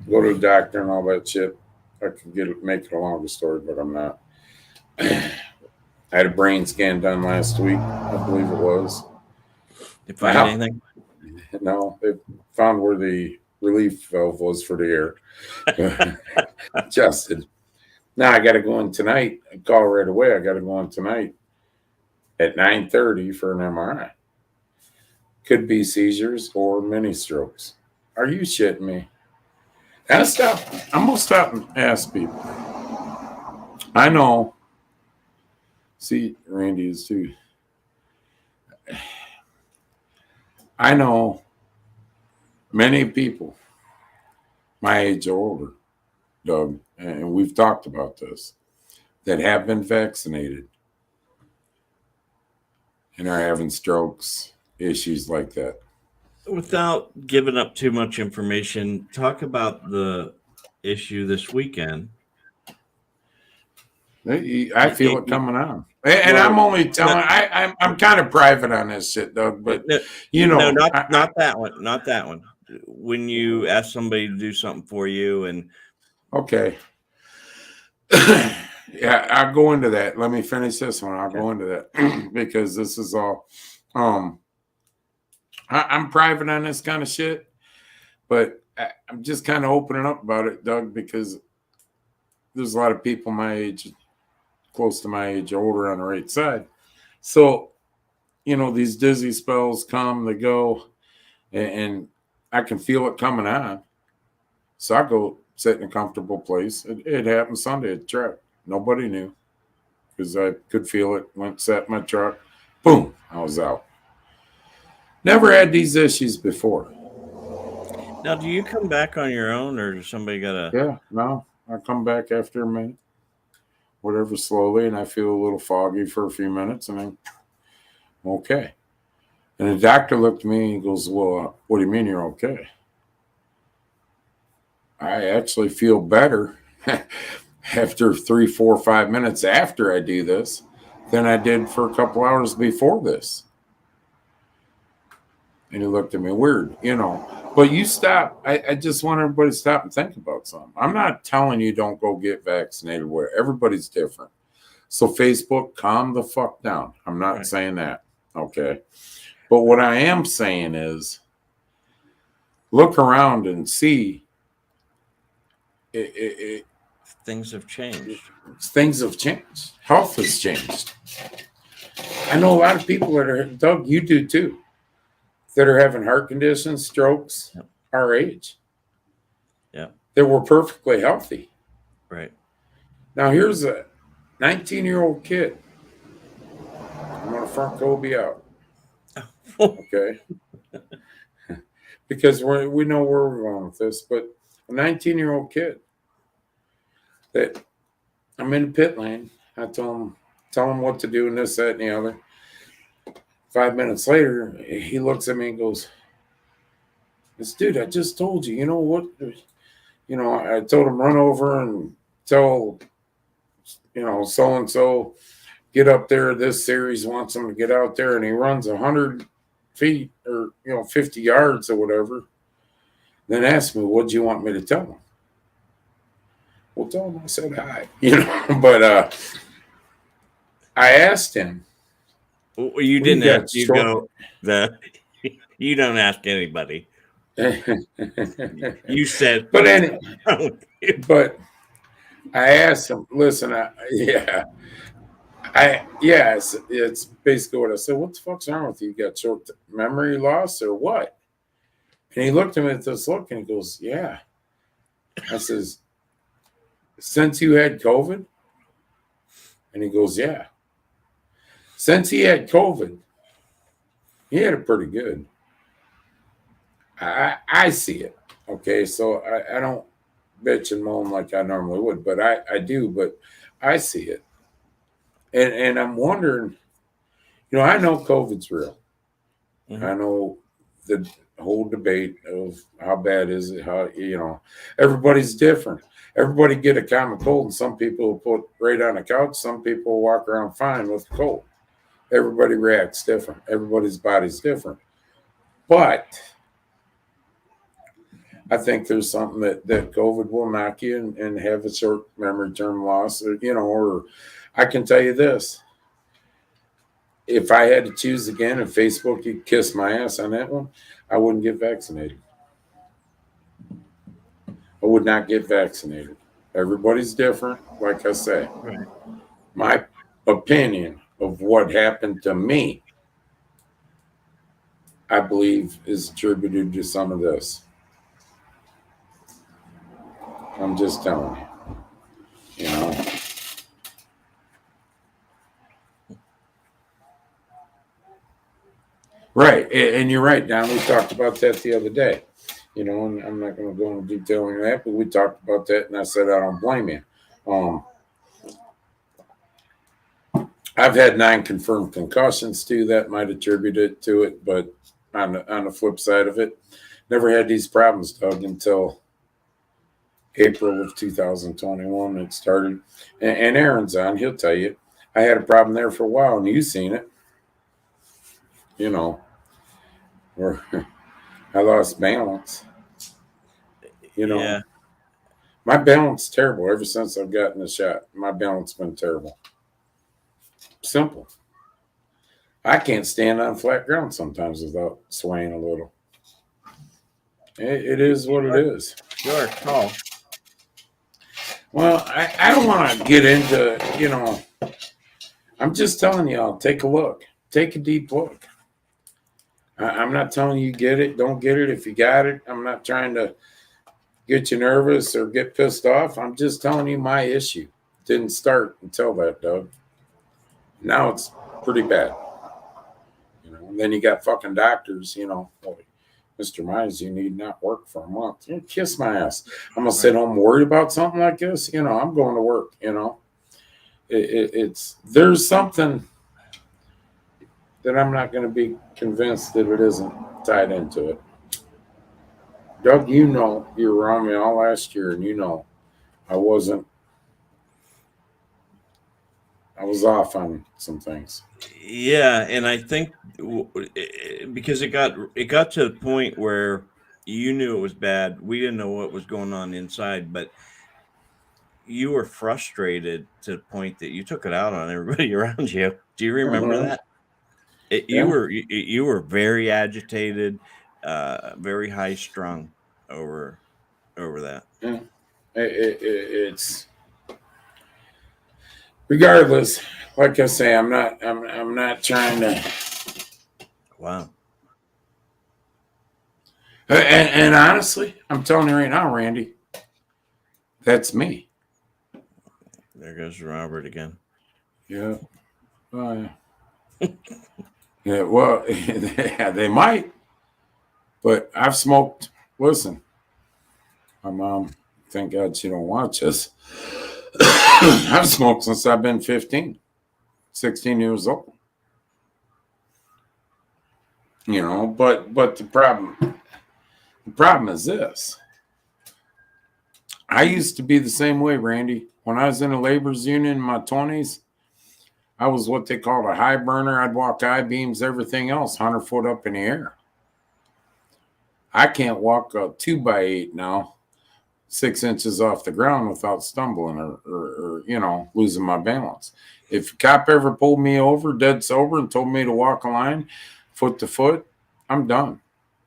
go to the doctor and all that shit. I could make it a longer story, but I'm not. I had a brain scan done last week, I believe it was. You find Wow. anything? No, they found where the relief valve was for the air. Adjusted. Now I got to go in tonight. I call right away. I got to go in tonight at 9:30 for an MRI. Could be seizures or mini strokes. Are you shitting me? I'm gonna stop and ask people. I know. See, Randy is too. I know many people my age or older, Doug, and we've talked about this, that have been vaccinated and are having strokes, issues like that. Without giving up too much information, talk about the issue this weekend. I feel it coming on, and I'm only telling. I'm kind of private on this shit, Doug. But you know, not that one. Not that one. When you ask somebody to do something for you, and okay, yeah, I'll go into that. Let me finish this one. I'll go into that because this is all. I'm private on this kind of shit, but I'm just kind of opening up about it, Doug, because there's a lot of people my age, close to my age, older on the right side. So, you know, these dizzy spells come, they go, and I can feel it coming on. So I go sit in a comfortable place. It happened Sunday at the track. Nobody knew because I could feel it. Went, sat in my truck. Boom, I was out. Never had these issues before. now, do you come back on your own, or does somebody got to? Yeah, no, I come back after a minute, whatever, slowly, and I feel a little foggy for a few minutes, and I'm okay. And the doctor looked at me and he goes, "Well, what do you mean you're okay?" I actually feel better after 3, 4, 5 minutes after I do this than I did for a couple hours before this. And he looked at me weird, you know. But you stop. I just want everybody to stop and think about something. I'm not telling you don't go get vaccinated. Where everybody's different. So Facebook, calm the fuck down. I'm not saying that. Okay. But what I am saying is look around and see Things have changed. Things have changed. Health has changed. I know a lot of people that are, Doug, you do too, that are having heart conditions, strokes, Yep. our age. Yeah. That were perfectly healthy. Right. Now here's a 19-year-old kid. I'm going to front Kobe out. Okay. Because we know where we're going with this, but a 19-year-old kid that I'm in the pit lane. I tell him what to do and this, that, and the other. 5 minutes later, he looks at me and goes, "This dude, I just told you, you know what? You know, I told him run over and tell, you know, so-and-so, get up there. This series wants him to get out there." And he runs 100 feet or, 50 yards or whatever. Then asked me, "What do you want me to tell him?" Well, tell him I said hi, but I asked him. Well, you didn't ask. You go you don't ask anybody. You said, but anyway, but I asked him. Listen, it's basically what I said. What the fuck's wrong with you? You got short memory loss or what? And he looked at me with this look and he goes, "Yeah." I says, "Since you had COVID?" And he goes, "Yeah." Since he had COVID, he had it pretty good. I see it. Okay, so I don't bitch and moan like I normally would, but I do, but I see it. And I'm wondering, I know COVID's real. Mm-hmm. I know whole debate of how bad is it, how, everybody's different. Everybody get a common cold, and some people will put right on the couch. Some people walk around fine with the cold. Everybody reacts different. Everybody's body's different. But I think there's something that COVID will knock you and have a short memory term loss, or I can tell you this. If I had to choose again, and Facebook, you'd kiss my ass on that one, I wouldn't get vaccinated. I would not get vaccinated. Everybody's different, like I say. Right. My opinion of what happened to me, I believe, is attributed to some of this. I'm just telling you, Right, and you're right, Don. We talked about that the other day, and I'm not going to go into detail on that, but we talked about that, and I said I don't blame you. I've had 9 confirmed concussions too. That might attribute it to it, but on the flip side of it, never had these problems, Doug, until April of 2021. It started, and Aaron's on. He'll tell you, I had a problem there for a while, and you've seen it. Where I lost balance. Yeah. My balance is terrible ever since I've gotten the shot. My balance has been terrible. Simple. I can't stand on flat ground sometimes without swaying a little. It is what it is. Sure. Oh. Well, I don't want to get into, I'm just telling y'all, take a look. Take a deep look. I'm not telling you get it, don't get it if you got it. I'm not trying to get you nervous or get pissed off. I'm just telling you my issue. Didn't start until that, Doug. Now it's pretty bad. And then you got fucking doctors, Mr. Mize, you need not work for a month. Kiss my ass. I'm going to sit home worried about something like this. I'm going to work, there's something that I'm not going to be convinced that it isn't tied into it. Doug, you were around me all last year, and I was off on some things. Yeah, and I think because it got to the point where you knew it was bad. We didn't know what was going on inside, but you were frustrated to the point that you took it out on everybody around you. Do you remember that? You were very agitated, very high strung over that. Yeah. It's regardless. Like I say, I'm not trying to. Wow. And honestly, I'm telling you right now, Randy, that's me. There goes Robert again. Yeah. Yeah, well, they might, but I've smoked. Listen, my mom, thank God she don't watch us. I've smoked since I've been 16 years old. But the problem is this. I used to be the same way, Randy. When I was in a labor's union in my 20s, I was what they called a high burner. I'd walk I-beams, everything else, 100 foot up in the air. I can't walk a 2x8 now, 6 inches off the ground without stumbling or losing my balance. If a cop ever pulled me over dead sober and told me to walk a line foot to foot, I'm done.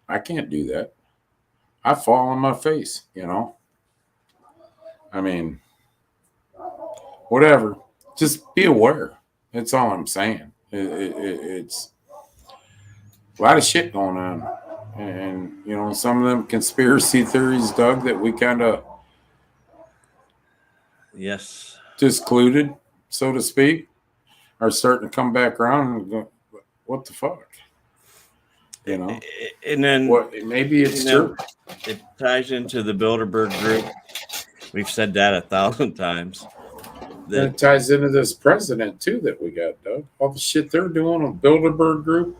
I can't do that. I fall on my face, I mean, whatever. Just be aware. That's all I'm saying. It's a lot of shit going on. And, some of them conspiracy theories, Doug, that we kind of discluded, so to speak, are starting to come back around and go, what the fuck? And then maybe it's true. It ties into the Bilderberg group. We've said that 1,000 times. That ties into this president too that we got, Doug. All the shit they're doing on Bilderberg group.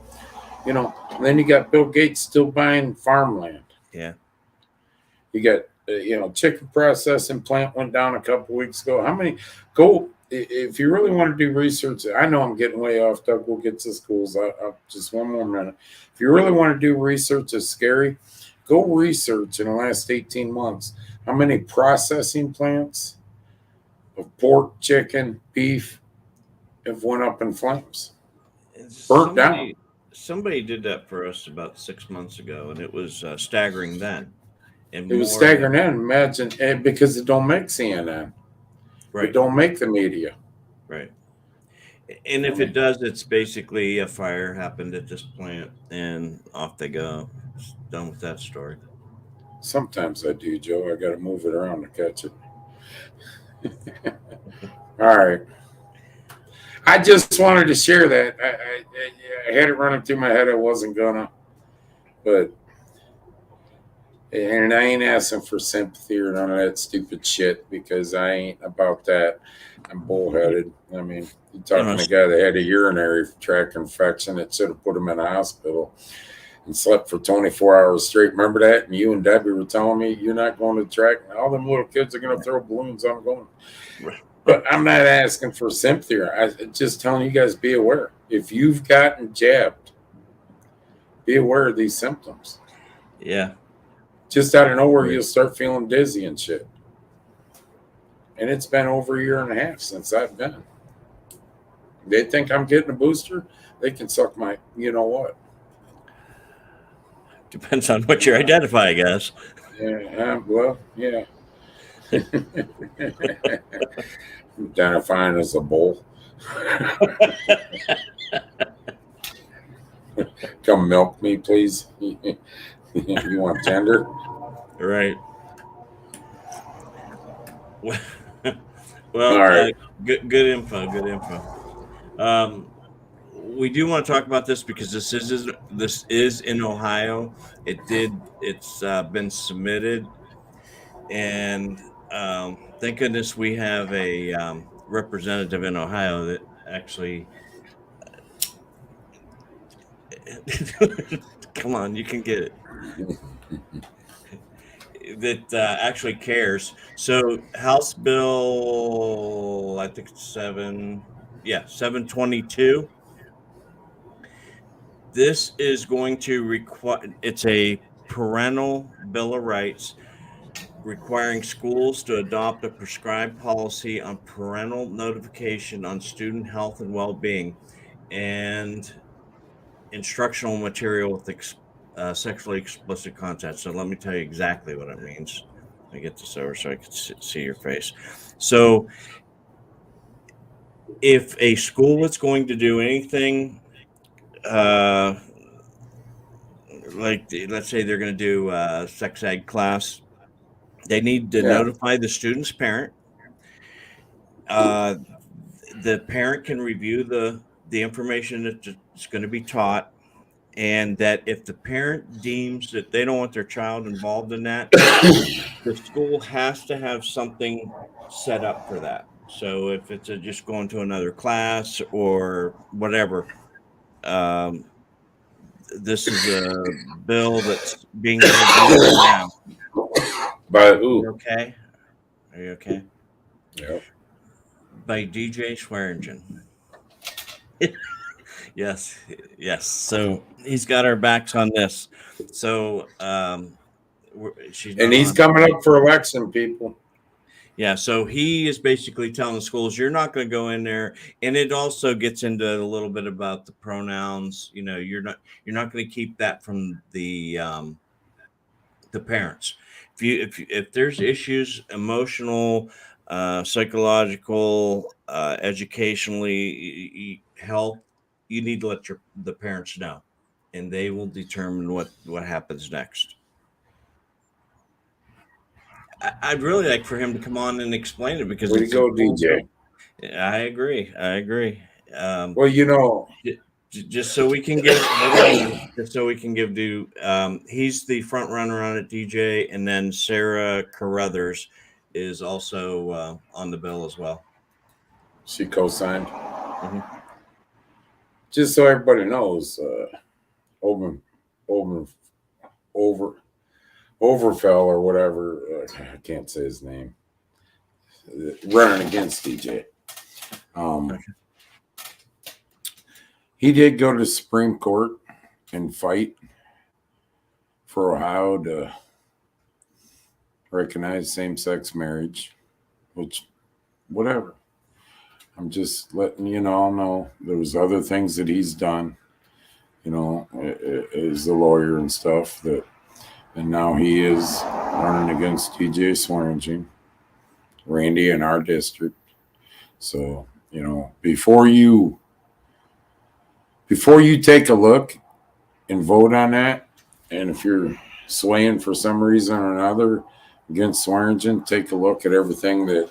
You know, and then you got Bill Gates still buying farmland. Yeah. You got, chicken processing plant went down a couple weeks ago. How many? Go if you really want to do research. I know I'm getting way off. Doug, we'll get to schools. I'll just one more minute. If you really want to do research, that's scary. Go research in the last 18 months how many processing plants of pork, chicken, beef have went up in flames. Burnt down. Somebody did that for us about 6 months ago, and it was staggering then. And It was staggering then. Imagine, because it don't make CNN. Right. It don't make the media. Right. And if it does, it's basically a fire happened at this plant, and off they go. It's done with that story. Sometimes I do, Joe. I got to move it around to catch it. All right. I just wanted to share that. I had it running through my head. I wasn't gonna, but and I ain't asking for sympathy or none of that stupid shit because I ain't about that. I'm bullheaded. I mean, you're talking to a guy that had a urinary tract infection that should have put him in a hospital and slept for 24 hours straight. Remember that? And you and Debbie were telling me you're not going to the track. All them little kids are going to throw balloons. I'm going. Right. But I'm not asking for sympathy. I'm just telling you guys, be aware. If you've gotten jabbed, be aware of these symptoms. Yeah. Just out of nowhere, you'll start feeling dizzy and shit. And it's been over a year and a half since I've been. They think I'm getting a booster. They can suck my, you know what? Depends on what you identify, I guess. Yeah, well, yeah. Identifying as a bull. Come milk me, please. You want tender? Right. Well, all right. Good info. Good info. We do want to talk about this because this is in Ohio. It's been submitted, and thank goodness we have a representative in Ohio that actually. Come on, you can get it. That actually cares. So House Bill, I think it's 722. This is going to require, it's a parental bill of rights requiring schools to adopt a prescribed policy on parental notification on student health and well-being and instructional material with sexually explicit content. So let me tell you exactly what it means. Let me get this over so I can see your face. So if a school is going to do anything, like let's say they're going to do a sex ed class, they need to notify the student's parent. The parent can review the information that's going to be taught. And that if the parent deems that they don't want their child involved in that, the school has to have something set up for that. So if it's just going to another class or whatever, this is a bill that's being reviewed now. By who? Okay. Are you okay? Yep. By DJ Swearingen. Yes. So he's got our backs on this. So he's coming up for election, people. Yeah. So he is basically telling the schools, you're not going to go in there. And it also gets into a little bit about the pronouns. You know, you're not going to keep that from the parents. If there's issues, emotional, psychological, educationally, health, you need to let the parents know, and they will determine what happens next. I'd really like for him to come on and explain it because way to go, DJ. I agree. Well, just so we can give he's the front runner on it, DJ, and then Sarah Carruthers is also on the bill as well. She co-signed. Mm-hmm. Just so everybody knows, Oben, over Overfell or whatever. I can't say his name. Running against DJ. He did go to the Supreme Court and fight for Ohio to recognize same-sex marriage, which, whatever. I'm just letting you all know there's other things that he's done, as a lawyer and stuff and now he is running against TJ Swearingen, Randy in our district. So, before you take a look and vote on that, and if you're swaying for some reason or another against Swearingen, take a look at everything that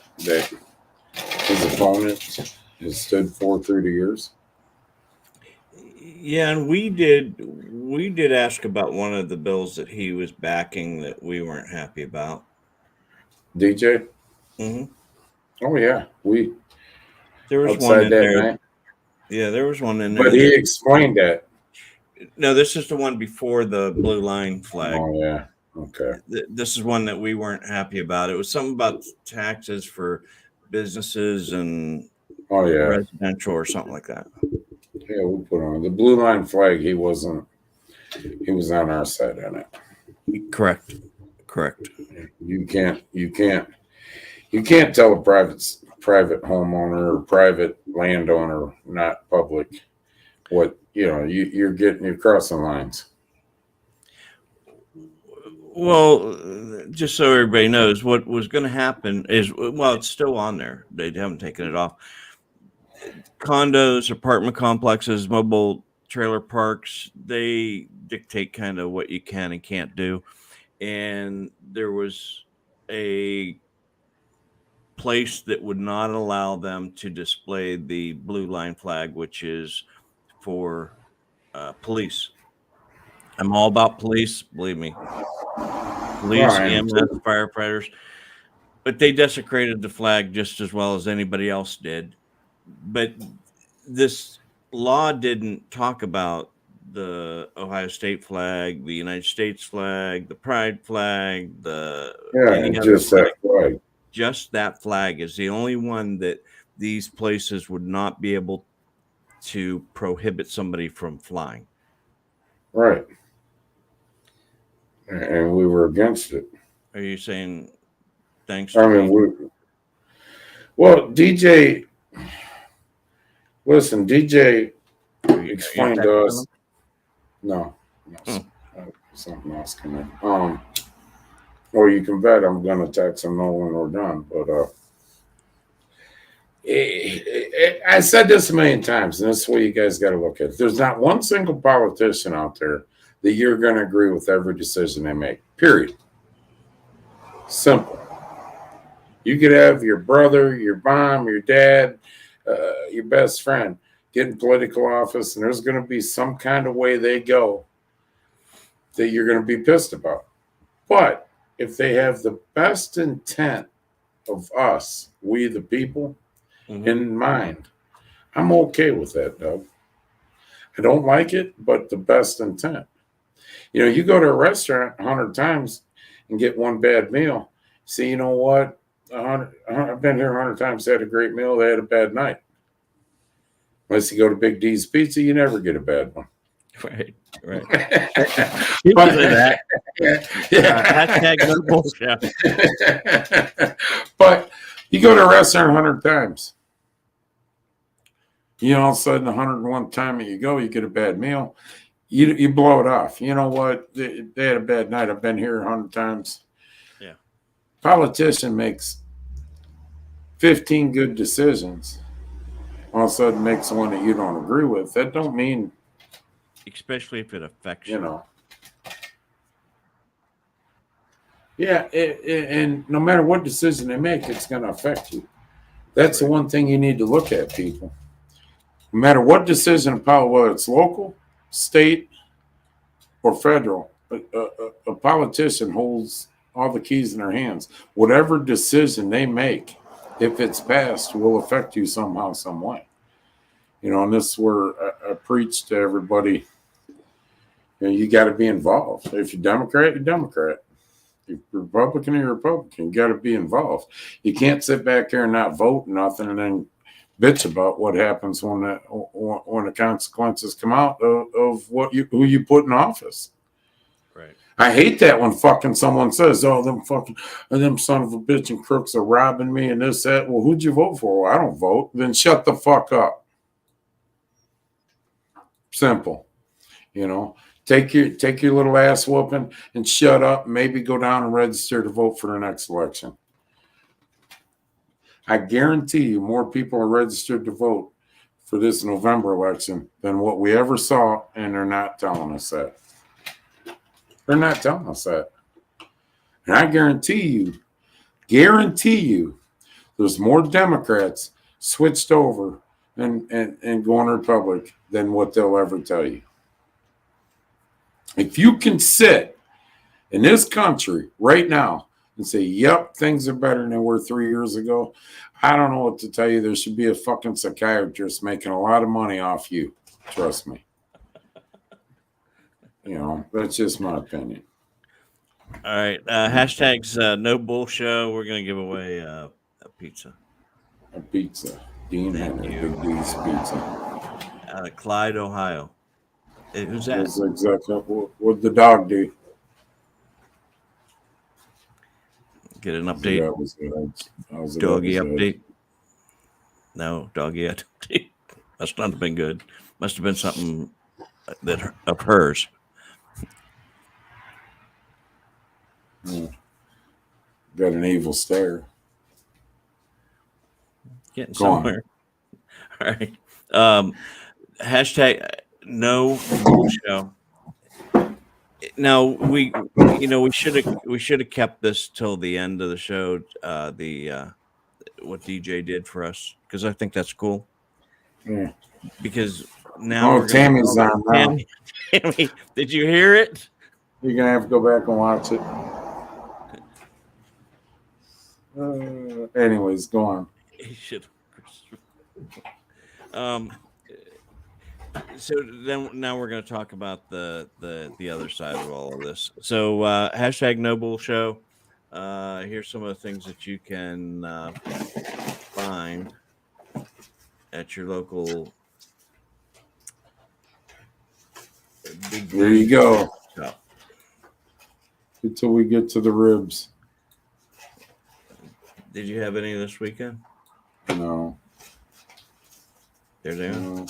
his opponent has stood for through the years. Yeah, and we did ask about one of the bills that he was backing that we weren't happy about. DJ? Mm-hmm. Oh, yeah. There was outside one in that there. night. Yeah, there was one in there. But he explained that. No, this is the one before the blue line flag. Oh, yeah. Okay. This is one that we weren't happy about. It was something about taxes for businesses and Oh, yeah. residential or something like that. Yeah, we'll put on the blue line flag. He was on our side on it. Correct. You can't tell a private homeowner or private landowner, not public, what you're crossing lines. Well, just so everybody knows, what was going to happen is, it's still on there. They haven't taken it off. Condos, apartment complexes, mobile trailer parks, they dictate kind of what you can and can't do. And there was a place that would not allow them to display the blue line flag, which is for police. I'm all about police, believe me. Police, EMS, firefighters. But they desecrated the flag just as well as anybody else did. But this law didn't talk about the Ohio State flag, the United States flag, the Pride flag, Just that flag. Just that flag is the only one that these places would not be able to prohibit somebody from flying. Right. And we were against it. Are you saying thanks I to mean, me? DJ, listen, DJ explained to us. No, something else coming. Or you can bet I'm going to text him when we're done. But I said this a million times, and this is what you guys got to look at. There's not one single politician out there that you're going to agree with every decision they make. Period. Simple. You could have your brother, your mom, your dad, your best friend get in political office, and there's going to be some kind of way they go that you're going to be pissed about. But if they have the best intent of us, we the people, in mind, I'm okay with that, Doug. I don't like it, but the best intent. You go to a restaurant 100 times and get one bad meal. See, you know what? I've been here 100 times, had a great meal, they had a bad night. Unless you go to Big D's Pizza, you never get a bad one. Right. But, that. Hashtag no bullshit. But you go to a restaurant 100 times. All of a sudden, the 101th time that you go, you get a bad meal. You blow it off. You know what? They had a bad night. I've been here 100 times. Yeah. Politician makes 15 good decisions. All of a sudden makes one that you don't agree with. That don't mean, especially if it affects you. Yeah, and no matter what decision they make, it's going to affect you. That's the one thing you need to look at, people. No matter what decision, whether it's local, state, or federal, a politician holds all the keys in their hands. Whatever decision they make, if it's passed, will affect you somehow, some way. And this is where I preach to everybody. You got to be involved. If you're Democrat, you're Democrat. If you're Republican, you're Republican. You got to be involved. You can't sit back here and not vote nothing and then bitch about what happens when the consequences come out of who you put in office. Right. I hate that when fucking someone says, "Oh, them son of a bitch and crooks are robbing me and this that." Well, who'd you vote for? Well, I don't vote. Then shut the fuck up. Simple. Take your little ass whooping and shut up. Maybe go down and register to vote for the next election. I guarantee you more people are registered to vote for this November election than what we ever saw, and they're not telling us that. They're not telling us that. And I guarantee you, there's more Democrats switched over and going Republican than what they'll ever tell you. If you can sit in this country right now and say, yep, things are better than they were 3 years ago, I don't know what to tell you. There should be a fucking psychiatrist making a lot of money off you. Trust me. That's just my opinion. All right. Hashtags no bull show. We're going to give away a pizza. A pizza. Dean Henry, Big D's Pizza. Clyde, Ohio. Who's that? That's exactly what the dog do. Get an update. That was Doggy update. No, doggy update. Must not have been good. Must have been something that of hers. Got an evil stare. Getting Go on. somewhere. All right. Hashtag no bull show. Now we should have kept this till the end of the show. What DJ did for us, because I think that's cool. Yeah. Because now Tammy's on now. Tammy, did you hear it? You're gonna have to go back and watch it. Anyways, go on. He should. So then now we're going to talk about the other side of all of this. So hashtag no bull show. Here's some of the things that you can find at your local big. There you go. Shop. Until we get to the ribs. Did you have any this weekend? No. There they are. No.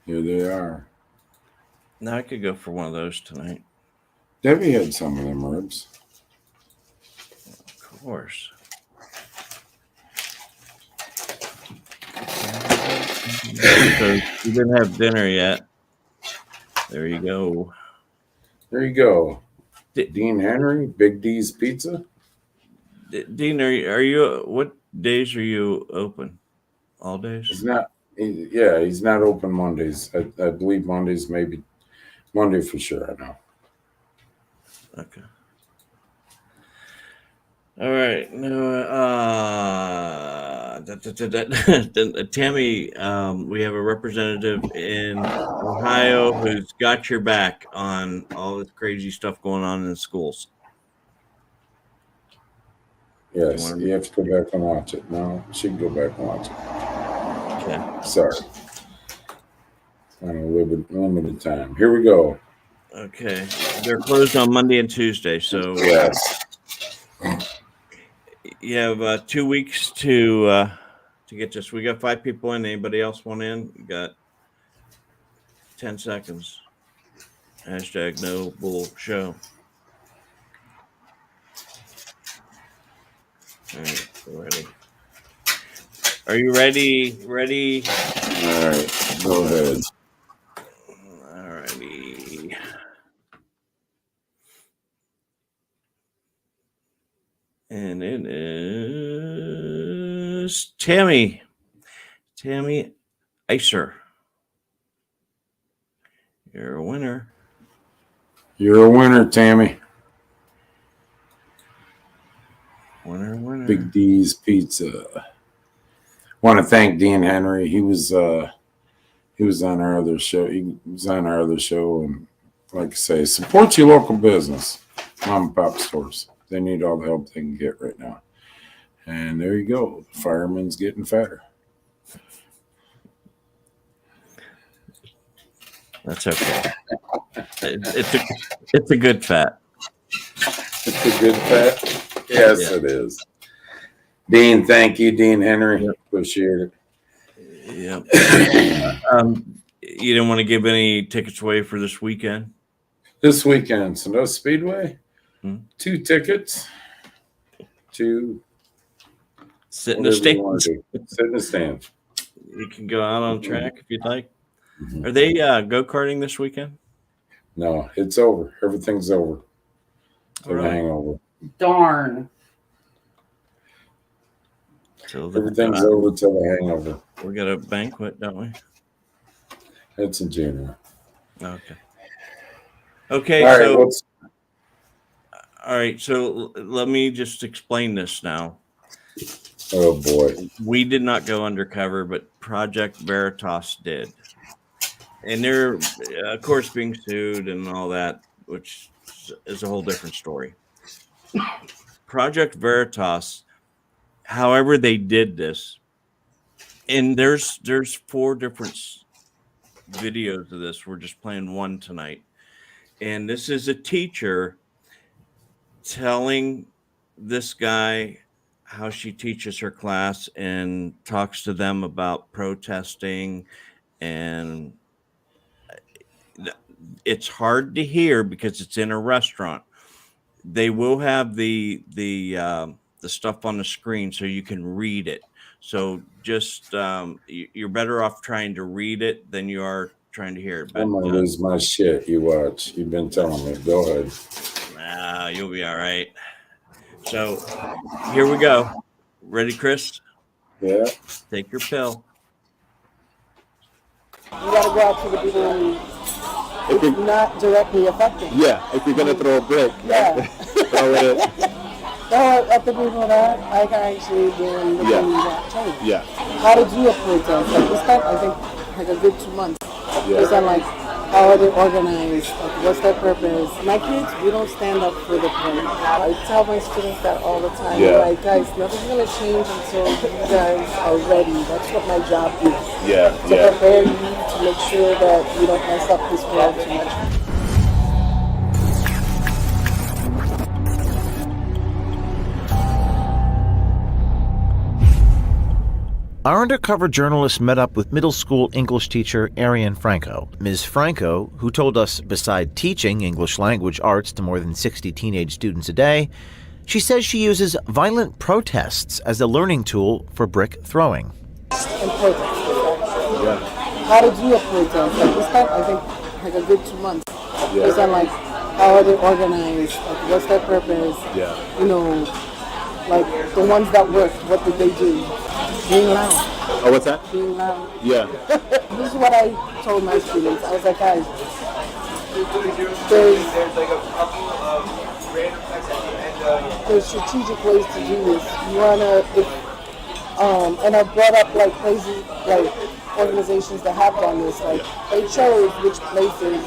Here they are. Now I could go for one of those tonight. Debbie had some of them ribs. Of course. So you didn't have dinner yet. There you go. There you go. Dean Henry, Big D's Pizza. Dean, are you? What days are you open? All days? He's not. He's not open Mondays. I believe Mondays, maybe Monday for sure. I know. Okay. All right. No. Tammy, we have a representative in Ohio who's got your back on all this crazy stuff going on in the schools. Yes, you have to go back and watch it. No, she can go back and watch it. Okay. Sorry. On a limited time. Here we go. Okay. They're closed on Monday and Tuesday, so Yes. you have 2 weeks to get this. We got 5 people in. Anybody else want in? You got 10 seconds. Hashtag no bull show. All right, we're ready. Are you ready? Ready? All right. Go ahead. All righty. And it is Tammy Iser. You're a winner. You're a winner, Tammy. Winner. Big D's Pizza. Want to thank Dean Henry. He was He was on our other show. And like I say, support your local business, mom and pop stores. They need all the help they can get right now. And there you go. The fireman's getting fatter. That's okay. It's a good fat. It's a good fat. Yes, Yeah. it is. Dean, thank you, Dean Henry. Yep. Appreciate it. Yeah. You didn't want to give any tickets away for this weekend? This weekend, Sonoma Speedway, Hmm. 2 tickets. 2. Sit in the Whatever you want stands. to do. Sit in the stands. You can go out on track if you'd like. Mhm. Are they go-karting this weekend? No, it's over. Everything's over. All The right. hangover. Darn. So Everything's over till the hangover. we got a banquet, don't we? It's in January. Okay. Okay. All right. So all right. So let me just explain this now. Oh boy. We did not go undercover, but Project Veritas did. And they're, of course, being sued and all that, which is a whole different story. Project Veritas, however they did this, and there's 4 different videos of this. We're just playing one tonight. And this is a teacher telling this guy how she teaches her class and talks to them about protesting, and it's hard to hear because it's in a restaurant. They will have the stuff on the screen so you can read it. So just you're better off trying to read it than you are trying to hear it. But I'm gonna lose my shit. You watch. You've been telling me. Go ahead. you'll be all right. So here we go. Ready, Chris? Yeah. Take your pill. You gotta go out to the people who it's not directly affecting. Yeah, if you're gonna throw a brick, Yeah. throw it. So at the people that I can actually do the Yeah. things that change. Yeah, How to do a protest. Like we spent I think like a good 2 months. Yeah. Based on like how are they organized, like what's their purpose. My kids, we don't stand up for the point. I tell my students that all the time. Yeah. Like guys, nothing's gonna change until you guys are ready. That's what my job is. yeah, To yeah. prepare you to make sure that you don't mess up this world too much. Our undercover journalist met up with middle school English teacher Ariane Franco. Ms. Franco, who told us beside teaching English language arts to more than 60 teenage students a day, she says she uses violent protests as a learning tool for brick throwing. And protest. How to do a protest. Like we spent I think like a good 2 months. Based on like how are they organized, like what's their purpose. Yeah. You know, like the ones that worked, what did they do? Being loud. Oh, what's that? Being loud. Yeah, This is what I told my students. I was like, guys, there's strategic ways to do this. You wanna, and I brought up like places, like organizations that have done this. Like they chose which places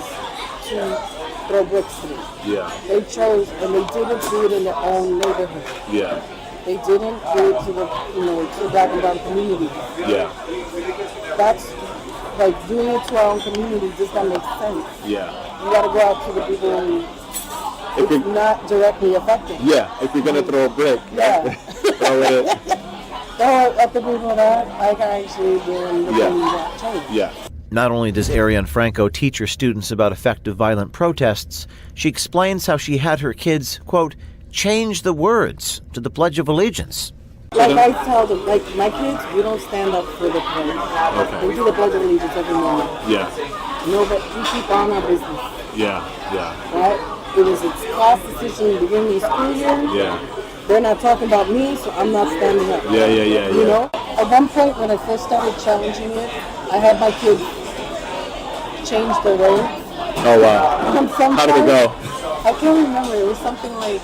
to throw bricks through. yeah, They chose, and they didn't do it in their own neighborhood. yeah, They didn't do it to the, to the black and brown community. yeah, That's like doing it to our own community does not make sense. yeah. You gotta go out to the people who If it's you're, not directly affecting. yeah, if you're gonna throw a brick, Yeah. throw it. So at the people that I can actually do the Yeah. things that change. Yeah, Not only does Ariane Franco teach her students about effective violent protests, she explains how she had her kids, quote, change the words to the Pledge of Allegiance. Like I tell them, like my kids, we don't stand up for the pledge. Okay. We do the Pledge of Allegiance every morning. yeah, No, but we keep on our business, yeah, yeah, right? It was a class decision in the beginning of the school year. yeah, They're not talking about me, so I'm not standing up. yeah, yeah, yeah, You yeah. know, at one point when I first started challenging it, I had my kids change their words. Oh wow. Sometimes, How did it go? I can't remember. It was something like,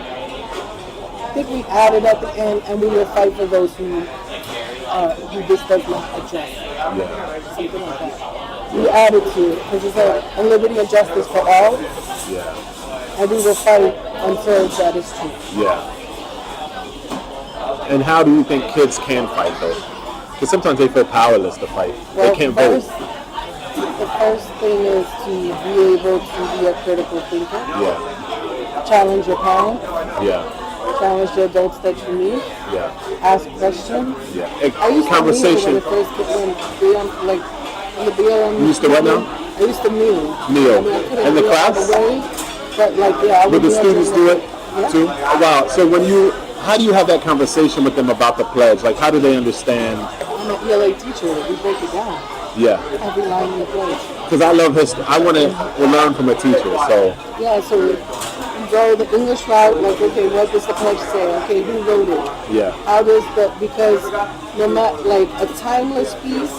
I think we added at the end, and we will fight for those who who this does not address. Yeah. Something like that. We added to it because it's a liberty and justice for all, Yeah. and we will fight until that is true. Yeah. And how do you think kids can fight though? Because sometimes they feel powerless to fight. Well, They can't vote. the first thing is to be able to be a critical thinker, Yeah. challenge your parents, Yeah. challenge the adults that you meet, Yeah. ask questions. Yeah. I used to Conversation. kneel when it first when the bill. You used to what now? I used to kneel. Kneel. I mean, I couldn't In the kneel all class? way, but like I Would would the kneel students during do the- it Yeah. too? Oh, wow. So how do you have that conversation with them about the pledge? Like, how do they understand? I'm an ELA teacher. We break it down. Yeah. Every line in the pledge. Because I love history. I want to learn from a teacher. So, Yeah, so you go the English route, like, okay, what does the pledge say? Okay, who wrote it? yeah. How does because no matter, like, a timeless piece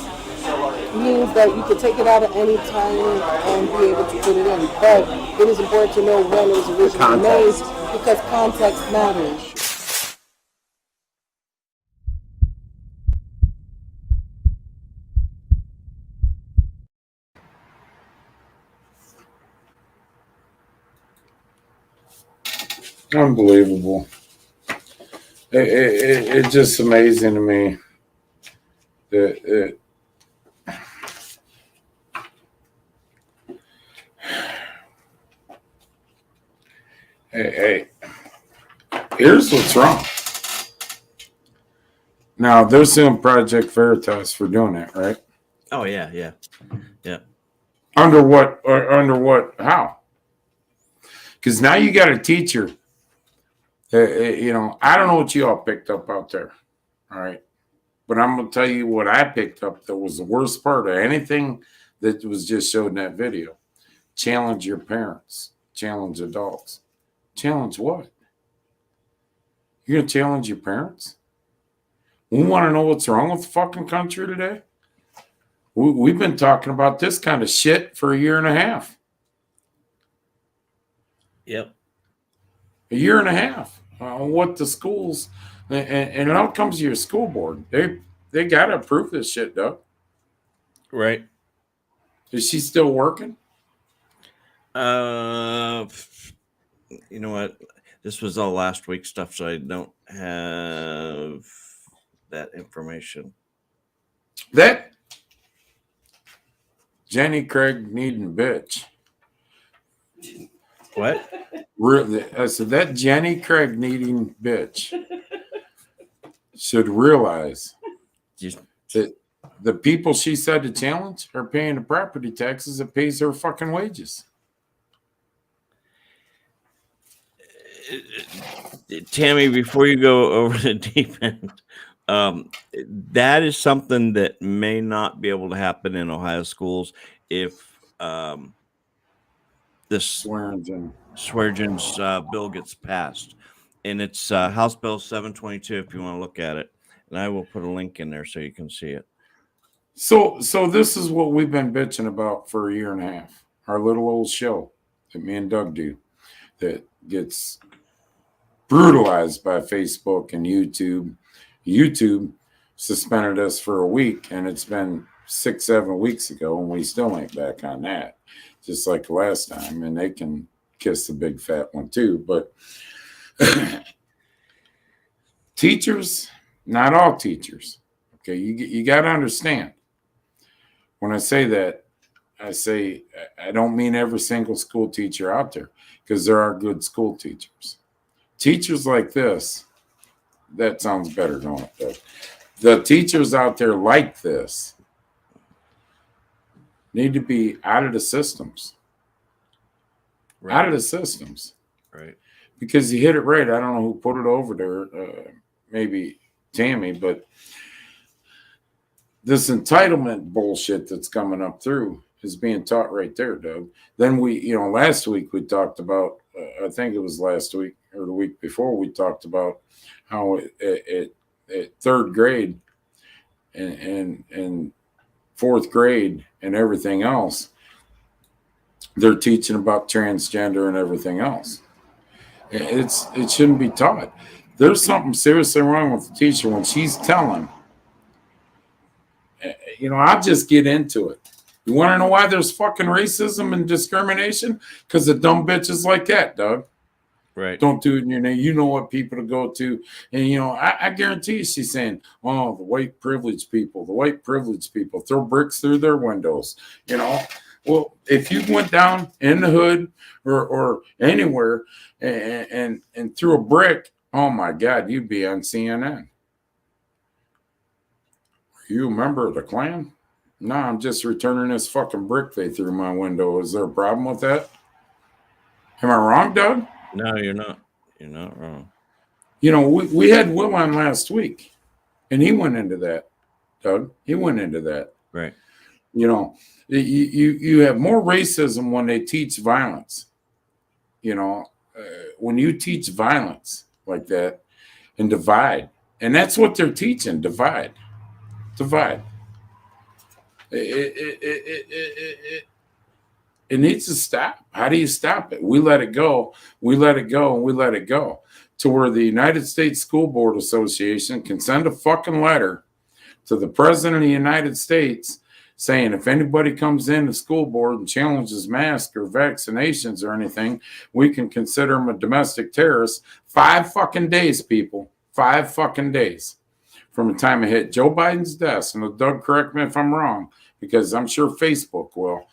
means that you can take it out at any time and be able to put it in. But it is important to know when it was originally made Context. because context matters. Unbelievable. It's just amazing to me that hey, here's what's wrong. Now they're suing Project Veritas for doing that, right? Oh yeah, yeah, yeah. Under what? Or under what? How? Because now you got a teacher. I don't know what you all picked up out there. All right. But I'm going to tell you what I picked up that was the worst part of anything that was just showed in that video. Challenge your parents. Challenge adults. Challenge what? You're going to challenge your parents? We want to know what's wrong with the fucking country today? We've been talking about this kind of shit for a year and a half. Yep. A year and a half. What the schools and it all comes to your school board. They got to approve this shit, Doug. Right. Is she still working? You know what? This was all last week's stuff, so I don't have that information. That Jenny Craig needing bitch. What? I said that Jenny Craig needing bitch should realize Just that the people she said to challenge are paying the property taxes that pays her fucking wages. Tammy, before you go over the deep end, that is something that may not be able to happen in Ohio schools if this Swearengen's bill gets passed. And it's House Bill 722 if you want to look at it. And I will put a link in there so you can see it. So this is what we've been bitching about for a year and a half. Our little old show that me and Doug do that gets brutalized by Facebook and YouTube. YouTube suspended us for a week, and it's been 6-7 weeks ago, and we still ain't back on that, just like last time. And they can kiss the big fat one too. But teachers, not all teachers. Okay, you got to understand. When I say that, I don't mean every single school teacher out there, because there are good school teachers. Teachers like this, that sounds better, don't it, Doug? The teachers out there like this need to be out of the systems. Right. Out of the systems. Right. Because you hit it right. I don't know who put it over there, maybe Tammy, but this entitlement bullshit that's coming up through is being taught right there, Doug. Then last week we talked about, I think it was last week or the week before, we talked about how at third grade and fourth grade and everything else, they're teaching about transgender and everything else. It shouldn't be taught. There's something seriously wrong with the teacher when she's telling you know, I'll just get into it. You want to know why there's fucking racism and discrimination? Because of dumb bitches like that, Doug. Right. Don't do it in your name. You know what people to go to. And, you know, I guarantee you she's saying, oh, the white privileged people, throw bricks through their windows. You know, well, if you went down in the hood or anywhere and threw a brick, oh, my God, you'd be on CNN. Are you a member of the Klan? No, I'm just returning this fucking brick they threw my window. Is there a problem with that? Am I wrong, Doug? No, you're not. You're not wrong. You know, we had Will on last week, and he went into that, Doug. He went into that. Right. You know, you have more racism when they teach violence. You know, when you teach violence like that and divide, and that's what they're teaching, divide. It needs to stop. How do you stop it? We let it go. We let it go, and we let it go to where the United States School Board Association can send a fucking letter to the President of the United States saying if anybody comes in the school board and challenges masks or vaccinations or anything, we can consider them a domestic terrorist. 5 fucking days, people. 5 fucking days from the time it hit Joe Biden's desk. And Doug, correct me if I'm wrong, because I'm sure Facebook will.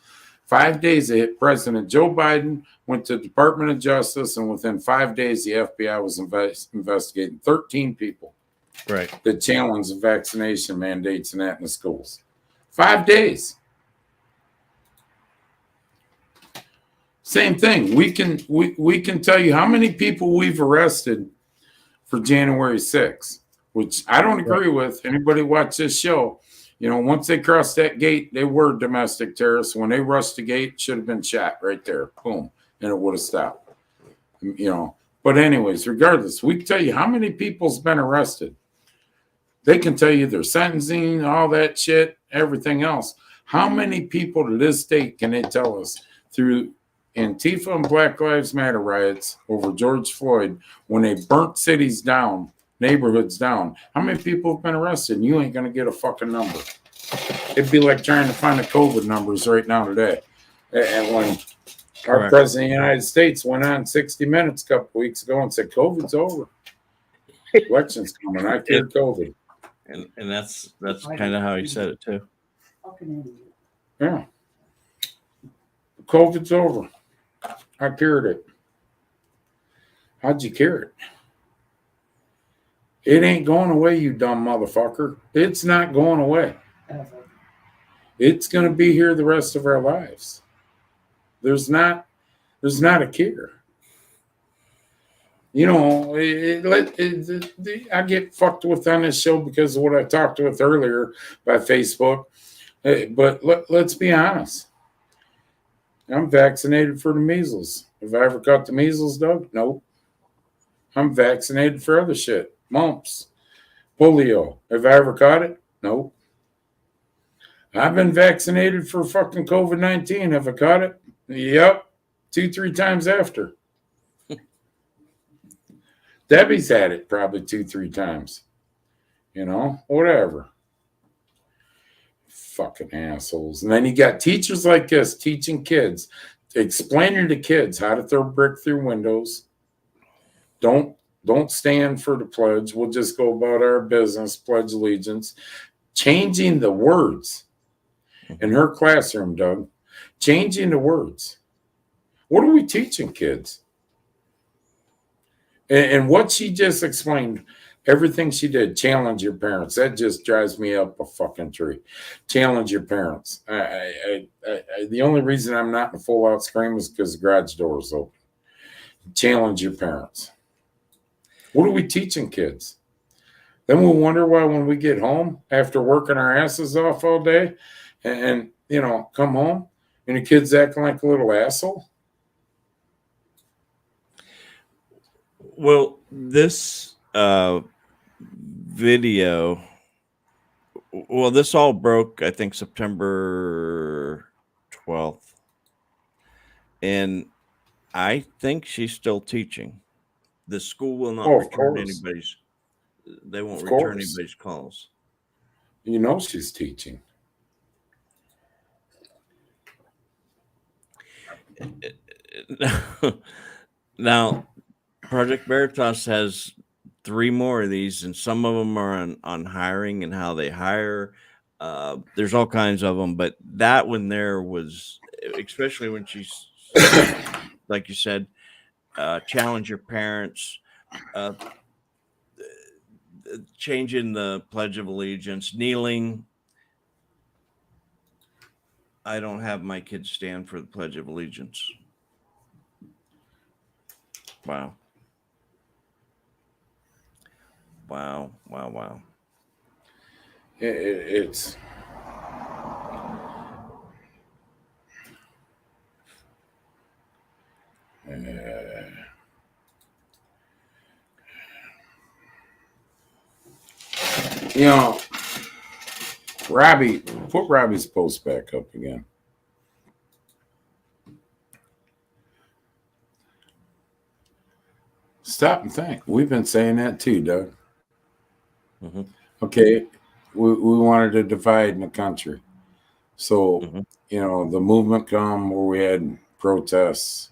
5 days it hit President Joe Biden, went to the Department of Justice, and within 5 days, the FBI was investigating 13 people Right. that challenged the vaccination mandates and that in the schools. 5 days. Same thing. We can tell you how many people we've arrested for January 6th, which I don't agree with. Anybody watch this show? You know, once they crossed that gate, they were domestic terrorists. When they rushed the gate, should have been shot right there. Boom. And it would have stopped. You know. But anyways, regardless, we can tell you how many people's been arrested. They can tell you their sentencing, all that shit, everything else. How many people to this date can they tell us through Antifa and Black Lives Matter riots over George Floyd when they burnt cities down, neighborhoods down? How many people have been arrested? And you ain't going to get a fucking number. It'd be like trying to find the COVID numbers right now today. And when our Correct. president of the United States went on 60 Minutes a couple weeks ago and said, COVID's over. Election's coming. I cured COVID. And that's kind of how he said it too. Yeah. COVID's over. I cured it. How'd you cure it? It ain't going away, you dumb motherfucker. It's not going away. It's going to be here the rest of our lives. There's not a cure. You know, I get fucked with on this show because of what I talked with earlier by Facebook. But let's be honest. I'm vaccinated for the measles. Have I ever caught the measles, Doug? Nope. I'm vaccinated for other shit. Mumps, polio. Have I ever caught it? Nope. I've been vaccinated for fucking COVID-19. Have I caught it? Yep. 2-3 times after. Debbie's had it probably 2-3 times. You know, whatever. Fucking assholes. And then you got teachers like us teaching kids, explaining to kids how to throw brick through windows. Don't stand for the pledge. We'll just go about our business, pledge allegiance. Changing the words in her classroom, Doug. Changing the words. What are we teaching kids? And what she just explained, everything she did, challenge your parents. That just drives me up a fucking tree. Challenge your parents. The only reason I'm not in a full-out scream is because the garage door is open. Challenge your parents. What are we teaching kids? Then we'll wonder why when we get home after working our asses off all day and you know, come home and the kid's acting like a little asshole. Well, this video, well, this all broke, I think, September 12th. And I think she's still teaching. The school will not return anybody's. They won't return anybody's calls. You know she's teaching. Now, Project Veritas has 3 more of these, and some of them are on hiring and how they hire. There's all kinds of them, but that one there was, especially when she's like you said, challenge your parents, uh, changing the Pledge of Allegiance, kneeling. I don't have my kids stand for the Pledge of Allegiance. Wow. Wow. Wow. Wow. It's you know, Robbie, put Robbie's post back up again. Stop and think. We've been saying that too, Doug. Mhm. Okay, we wanted to divide in the country. So, Mhm. you know, the movement come where we had protests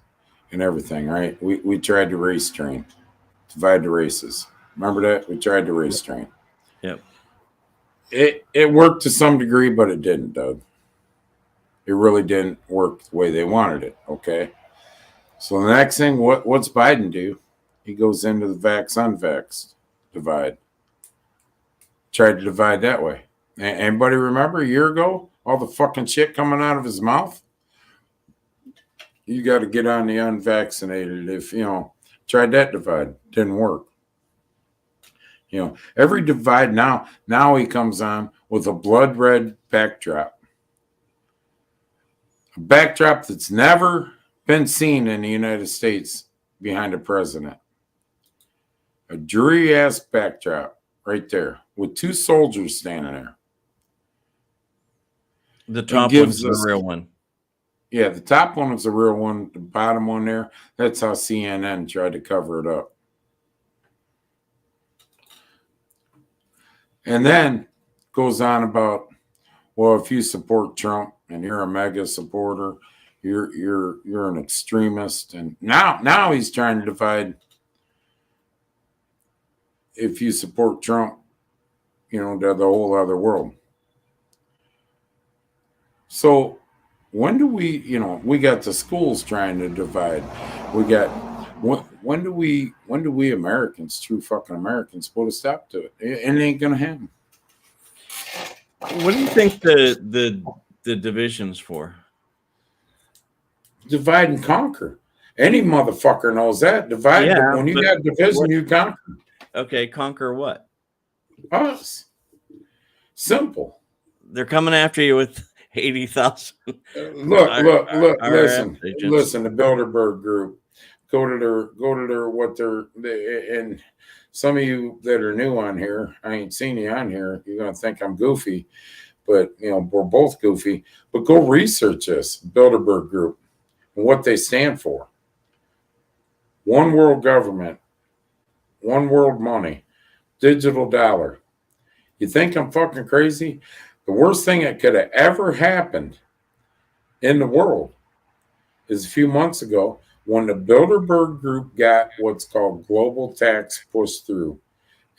and everything, right? We tried to race train, divide the races. Remember that? We tried to race train. Yep. It worked to some degree, but it didn't, Doug. It really didn't work the way they wanted it, okay? So the next thing, what's Biden do? He goes into the vax-unvaxxed divide. Tried to divide that way. Anybody remember a year ago? All the fucking shit coming out of his mouth? You got to get on the unvaccinated. If, you know, tried that divide. Didn't work. You know, every divide now he comes on with a blood red backdrop. A backdrop that's never been seen in the United States behind a president. A dreary ass backdrop right there with 2 soldiers standing there. The top gives one's us- the real one. Yeah, the top one was the real one. The bottom one there, that's how CNN tried to cover it up. And then goes on about, well, if you support Trump and you're a mega supporter, you're an extremist. And now he's trying to divide. If you support Trump, you know, the whole other world. So when do we, you know, we got the schools trying to divide. We got when do we Americans, true fucking Americans, put a stop to it? It ain't gonna happen. What do you think the division's for? Divide and conquer. Any motherfucker knows that. Divide. Yeah, When you but got division, what- you conquer Okay, conquer what? us. Simple. They're coming after you with 80,000. Look, our listen, agents. listen. The Bilderberg Group. Go to their and some of you that are new on here, I ain't seen you on here. You're gonna think I'm goofy, but you know we're both goofy. But go research this Bilderberg Group and what they stand for. One world government, one world money, digital dollar. You think I'm fucking crazy? The worst thing that could have ever happened in the world is a few months ago when the Bilderberg Group got what's called global tax pushed through,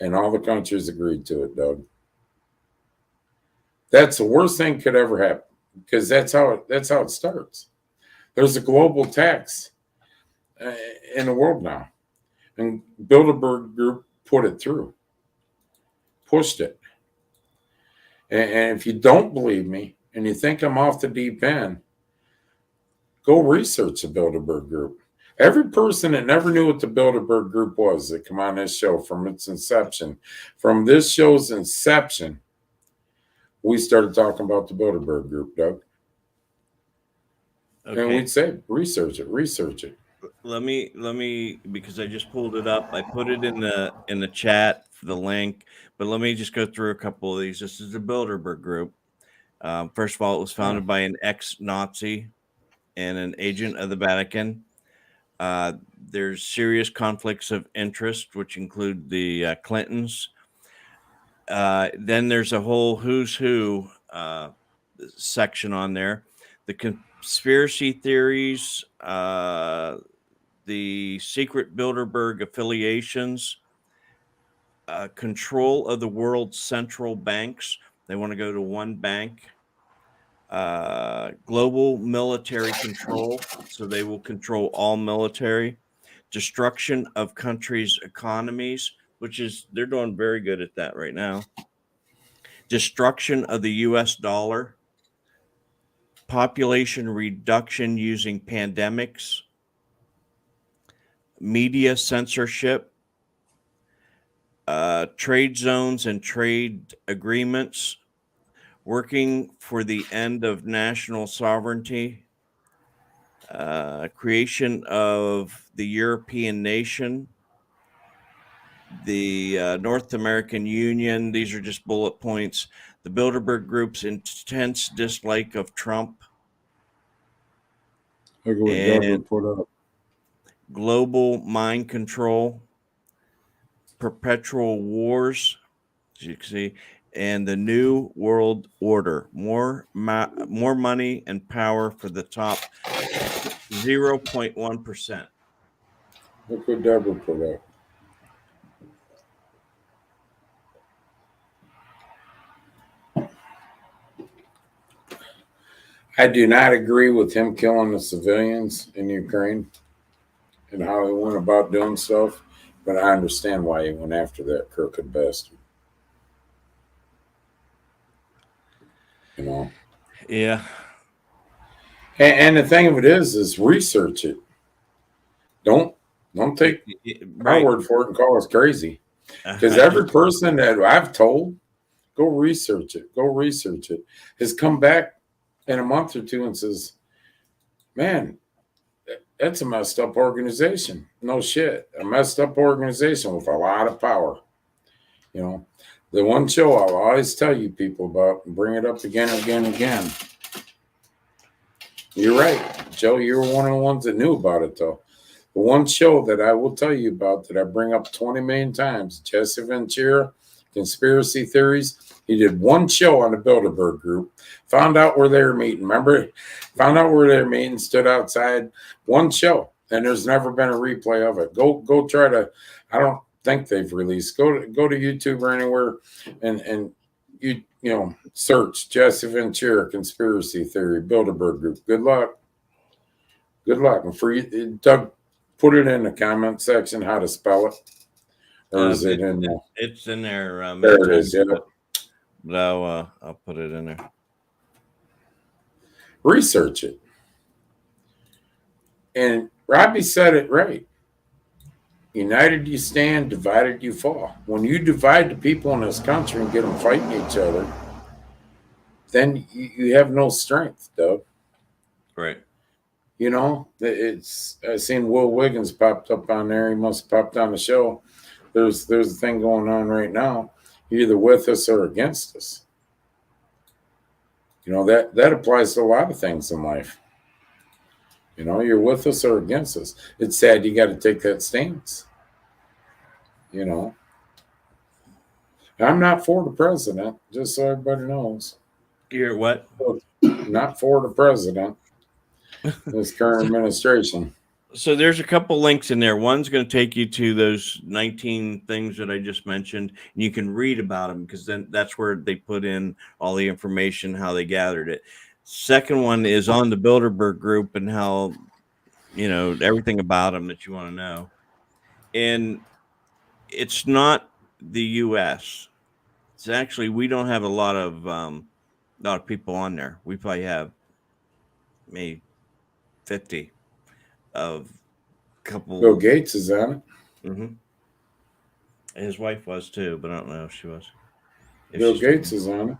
and all the countries agreed to it, Doug. That's the worst thing could ever happen because that's how it starts. There's a global tax in the world now, and Bilderberg Group put it through, pushed it. And if you don't believe me and you think I'm off the deep end, go research the Bilderberg Group. Every person that never knew what the Bilderberg Group was that come on this show from its inception, from this show's inception, we started talking about the Bilderberg Group, Doug. And Okay. we'd say, research it. Let me because I just pulled it up. I put it in the chat for the link, but let me just go through a couple of these. This is the Bilderberg Group. First of all, it was founded by an ex-Nazi and an agent of the Vatican. There's serious conflicts of interest, which include the Clintons. Then there's a whole who's who section on there. The conspiracy theories, the secret Bilderberg affiliations, control of the world's central banks. They want to go to one bank. Global military control, so they will control all military. Destruction of countries' economies, which is they're doing very good at that right now. Destruction of the US dollar. Population reduction using pandemics. Media censorship. Trade zones and trade agreements. Working for the end of national sovereignty. Creation of the European nation, the North American Union. These are just bullet points. The Bilderberg Group's intense dislike of Trump. Look what Doug put up. Global mind control. Perpetual wars, as you can see, and the New World Order. More money and power for the top 0.1%. Look what Deborah put up. I do not agree with him killing the civilians in Ukraine and how he went about doing stuff, but I understand why he went after that crooked bastard. You know? Yeah. And the thing of it is research it. Don't take our word for it and call us crazy. Because every person that I've told, go research it, has come back in a month or two and says, man, that's a messed up organization. No shit. A messed up organization with a lot of power. You know, the one show I'll always tell you people about and bring it up again and again and again. You're right, Joe. You were one of the ones that knew about it, though. The one show that I will tell you about that I bring up 20 million times, Jesse Ventura, Conspiracy Theories. He did one show on the Bilderberg Group, found out where they were meeting. Remember? Found out where they were meeting, stood outside. One show, and there's never been a replay of it. Go try to. I don't think they've released. Go to YouTube or anywhere, and you know search Jesse Ventura Conspiracy Theory Bilderberg Group. Good luck. Good luck. And for you, Doug, put it in the comment section how to spell it. Or is it in there? It's in there. There it is. Yeah. But I'll put it in there. Research it. And Robbie said it right. United you stand, divided you fall. When you divide the people in this country and get them fighting each other, then you have no strength, Doug. Right. You know, I seen Will Wiggins popped up on there. He must have popped on the show. There's a thing going on right now. You're either with us or against us. You know, that applies to a lot of things in life. You know, you're with us or against us. It's sad you got to take that stance. You know. I'm not for the president, just so everybody knows. You're what? Not for the president, this current administration. So there's a couple links in there. One's going to take you to those 19 things that I just mentioned, and you can read about them because then that's where they put in all the information, how they gathered it. Second one is on the Bilderberg Group and how, you know, everything about them that you want to know. And it's not the U.S. It's actually, we don't have a lot of people on there. We probably have maybe 50 of couple. Bill Gates is on it. Mm-hmm. His wife was too, but I don't know if she was. Bill Gates is on it.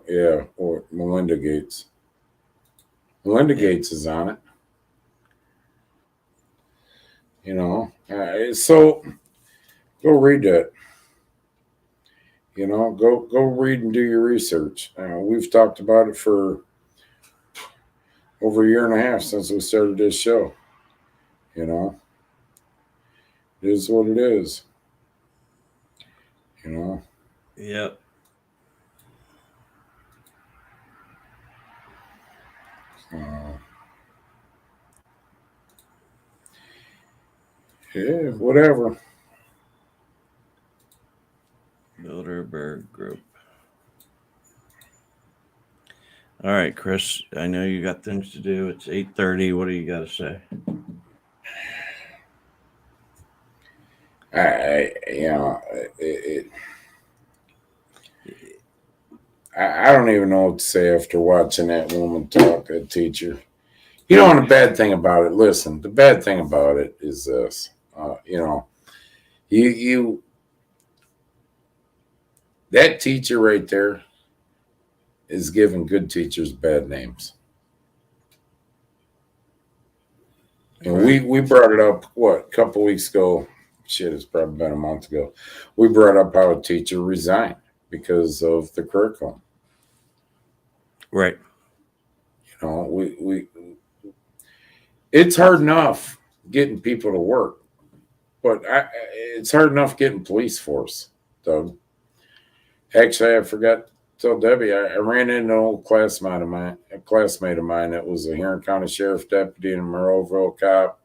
Yeah, or Melinda Gates. Melinda Gates is on it. You know, so go read that. You know, go read and do your research. We've talked about it for over a year and a half since we started this show. You know, It is what it is. You know. Yep. Yeah, whatever. Bilderberg Group. All right, Chris, I know you got things to do. It's 8:30. What do you got to say? I don't even know what to say after watching that woman talk, that teacher. You know, and the bad thing about it, listen, the bad thing about it is this, that teacher right there is giving good teachers bad names. And we brought it up, a couple weeks ago. Shit, it's probably been a month ago. We brought up how a teacher resigned because of the curriculum. Right. You know, it's hard enough getting people to work, but it's hard enough getting police force, Doug. Actually, I forgot to tell Debbie, I ran into an old classmate of mine that was a Huron County Sheriff deputy and a Monroeville cop.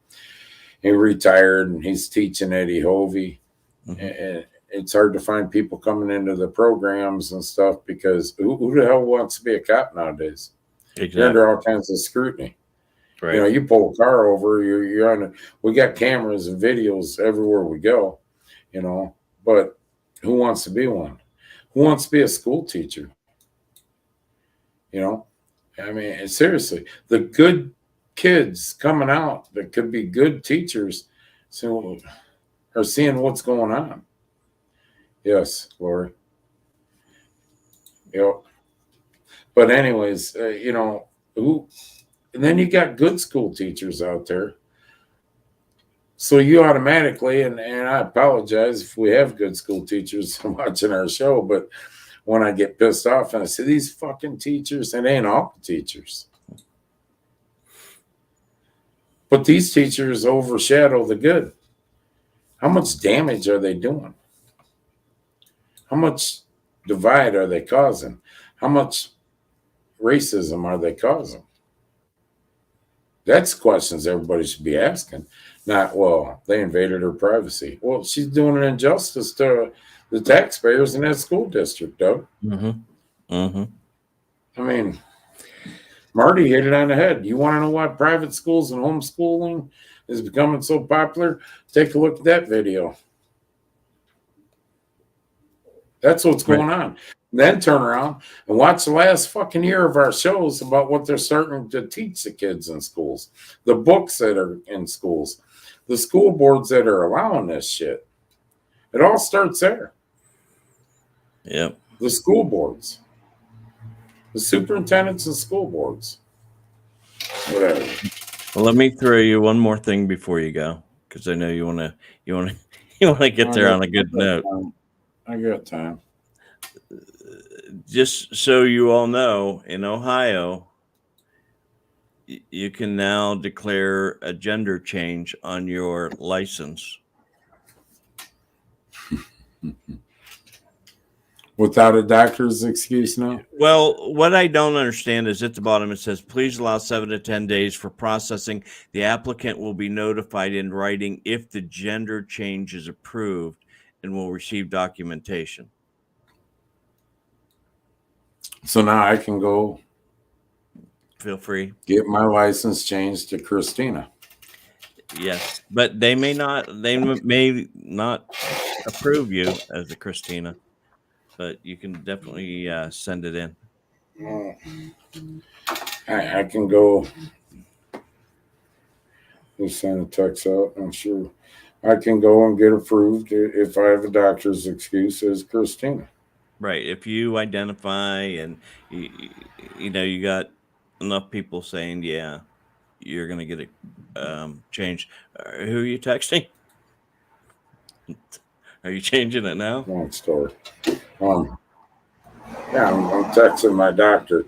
He retired and he's teaching Eddie Hovey. Mm-hmm. And it's hard to find people coming into the programs and stuff because who the hell wants to be a cop nowadays? Exactly. You're under all kinds of scrutiny. Right. You know, you pull a car over, you're on. We got cameras and videos everywhere we go, you know. But who wants to be one? Who wants to be a school teacher? You know, I mean, seriously, the good kids coming out that could be good teachers, so are seeing what's going on. Yes, Lori. Yep. But anyways, you know, and then you got good school teachers out there. So you automatically, and I apologize if we have good school teachers watching our show, but when I get pissed off and I say, these fucking teachers, it ain't all the teachers. But these teachers overshadow the good. How much damage are they doing? How much divide are they causing? How much racism are they causing? That's questions everybody should be asking. Not, well, they invaded her privacy. Well, she's doing an injustice to the taxpayers in that school district, Doug. Mm-hmm. Mm-hmm. I mean, Marty hit it on the head. You want to know why private schools and homeschooling is becoming so popular? Take a look at that video. That's what's going on. Then turn around and watch the last fucking year of our shows about what they're starting to teach the kids in schools, the books that are in schools, the school boards that are allowing this shit. It all starts there. Yep. The school boards, the superintendents and school boards, whatever. Well, let me throw you one more thing before you go, because I know you want to get there on a good note. I got time. Just so you all know, in Ohio, you can now declare a gender change on your license. Without a doctor's excuse now? Well, what I don't understand is at the bottom it says, please allow 7 to 10 days for processing. The applicant will be notified in writing if the gender change is approved and will receive documentation. So now I can go. Feel free. Get my license changed to Christina. Yes, but they may not approve you as a Christina, but you can definitely send it in. I can go. We'll send a text out. I'm sure I can go and get approved if I have a doctor's excuse as Christina. Right. If you identify and you got enough people saying, yeah, you're going to get it changed. Who are you texting? Are you changing it now? Long story. I'm texting my doctor.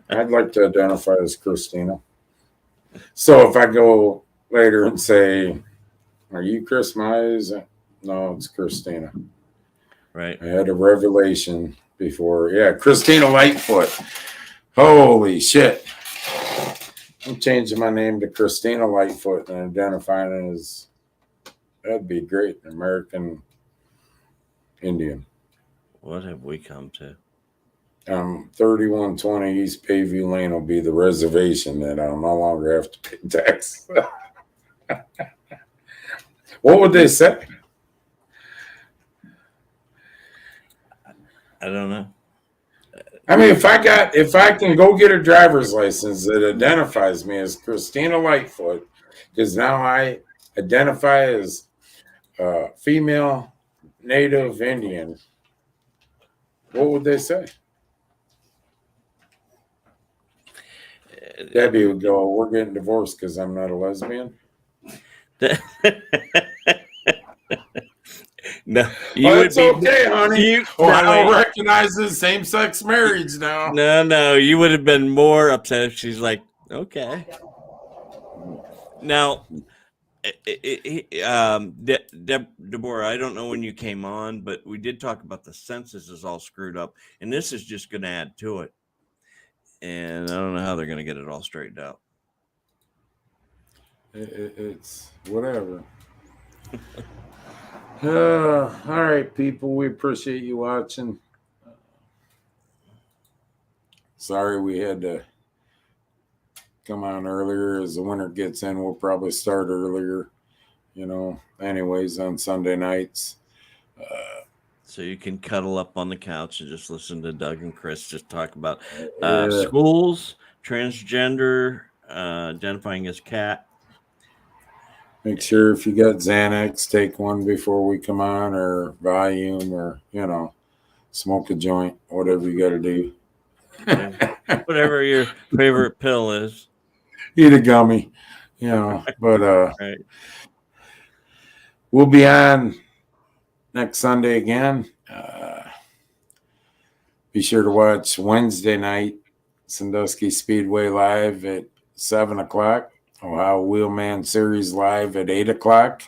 I'd like to identify as Christina. So if I go later and say, Are you Chris Mize? No, it's Christina. Right. I had a revelation before. Yeah, Christina Lightfoot. Holy shit. I'm changing my name to Christina Lightfoot and identifying as, that'd be great, American Indian. What have we come to? 3120 East Bayview Lane will be the reservation that I'll no longer have to pay tax. What would they say? I don't know. I mean, if I can go get a driver's license that identifies me as Christina Lightfoot, because now I identify as female Native Indian, what would they say? Debbie would go, "We're getting divorced because I'm not a lesbian." No, It's okay, honey. Ohio no, recognizes same-sex marriage now. no, you would have been more upset if she's like, okay. Now, Deborah, I don't know when you came on, but we did talk about the census is all screwed up, and this is just going to add to it. And I don't know how they're going to get it all straightened out. It's whatever. All right, people. We appreciate you watching. Sorry we had to come on earlier. As the winter gets in, we'll probably start earlier. Anyways, on Sunday nights. So you can cuddle up on the couch and just listen to Doug and Chris just talk about Yeah. schools, transgender, identifying as cat. Make sure if you got Xanax, take one before we come on, or Valium, or smoke a joint, whatever you got to do. Whatever your favorite pill is. Eat a gummy, But Right. we'll be on next Sunday again. Be sure to watch Wednesday night, Sandusky Speedway Live at 7 o'clock. Ohio Wheelman Series Live at 8 o'clock.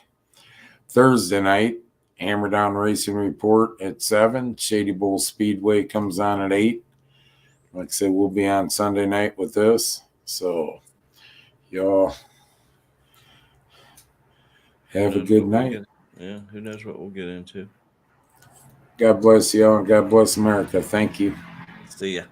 Thursday night, Hammer Down Racing Report at 7. Shady Bull Speedway comes on at 8. Like I said, we'll be on Sunday night with this. So, y'all have a good night. Yeah, who knows what we'll get into. God bless y'all, and God bless America. Thank you. See ya.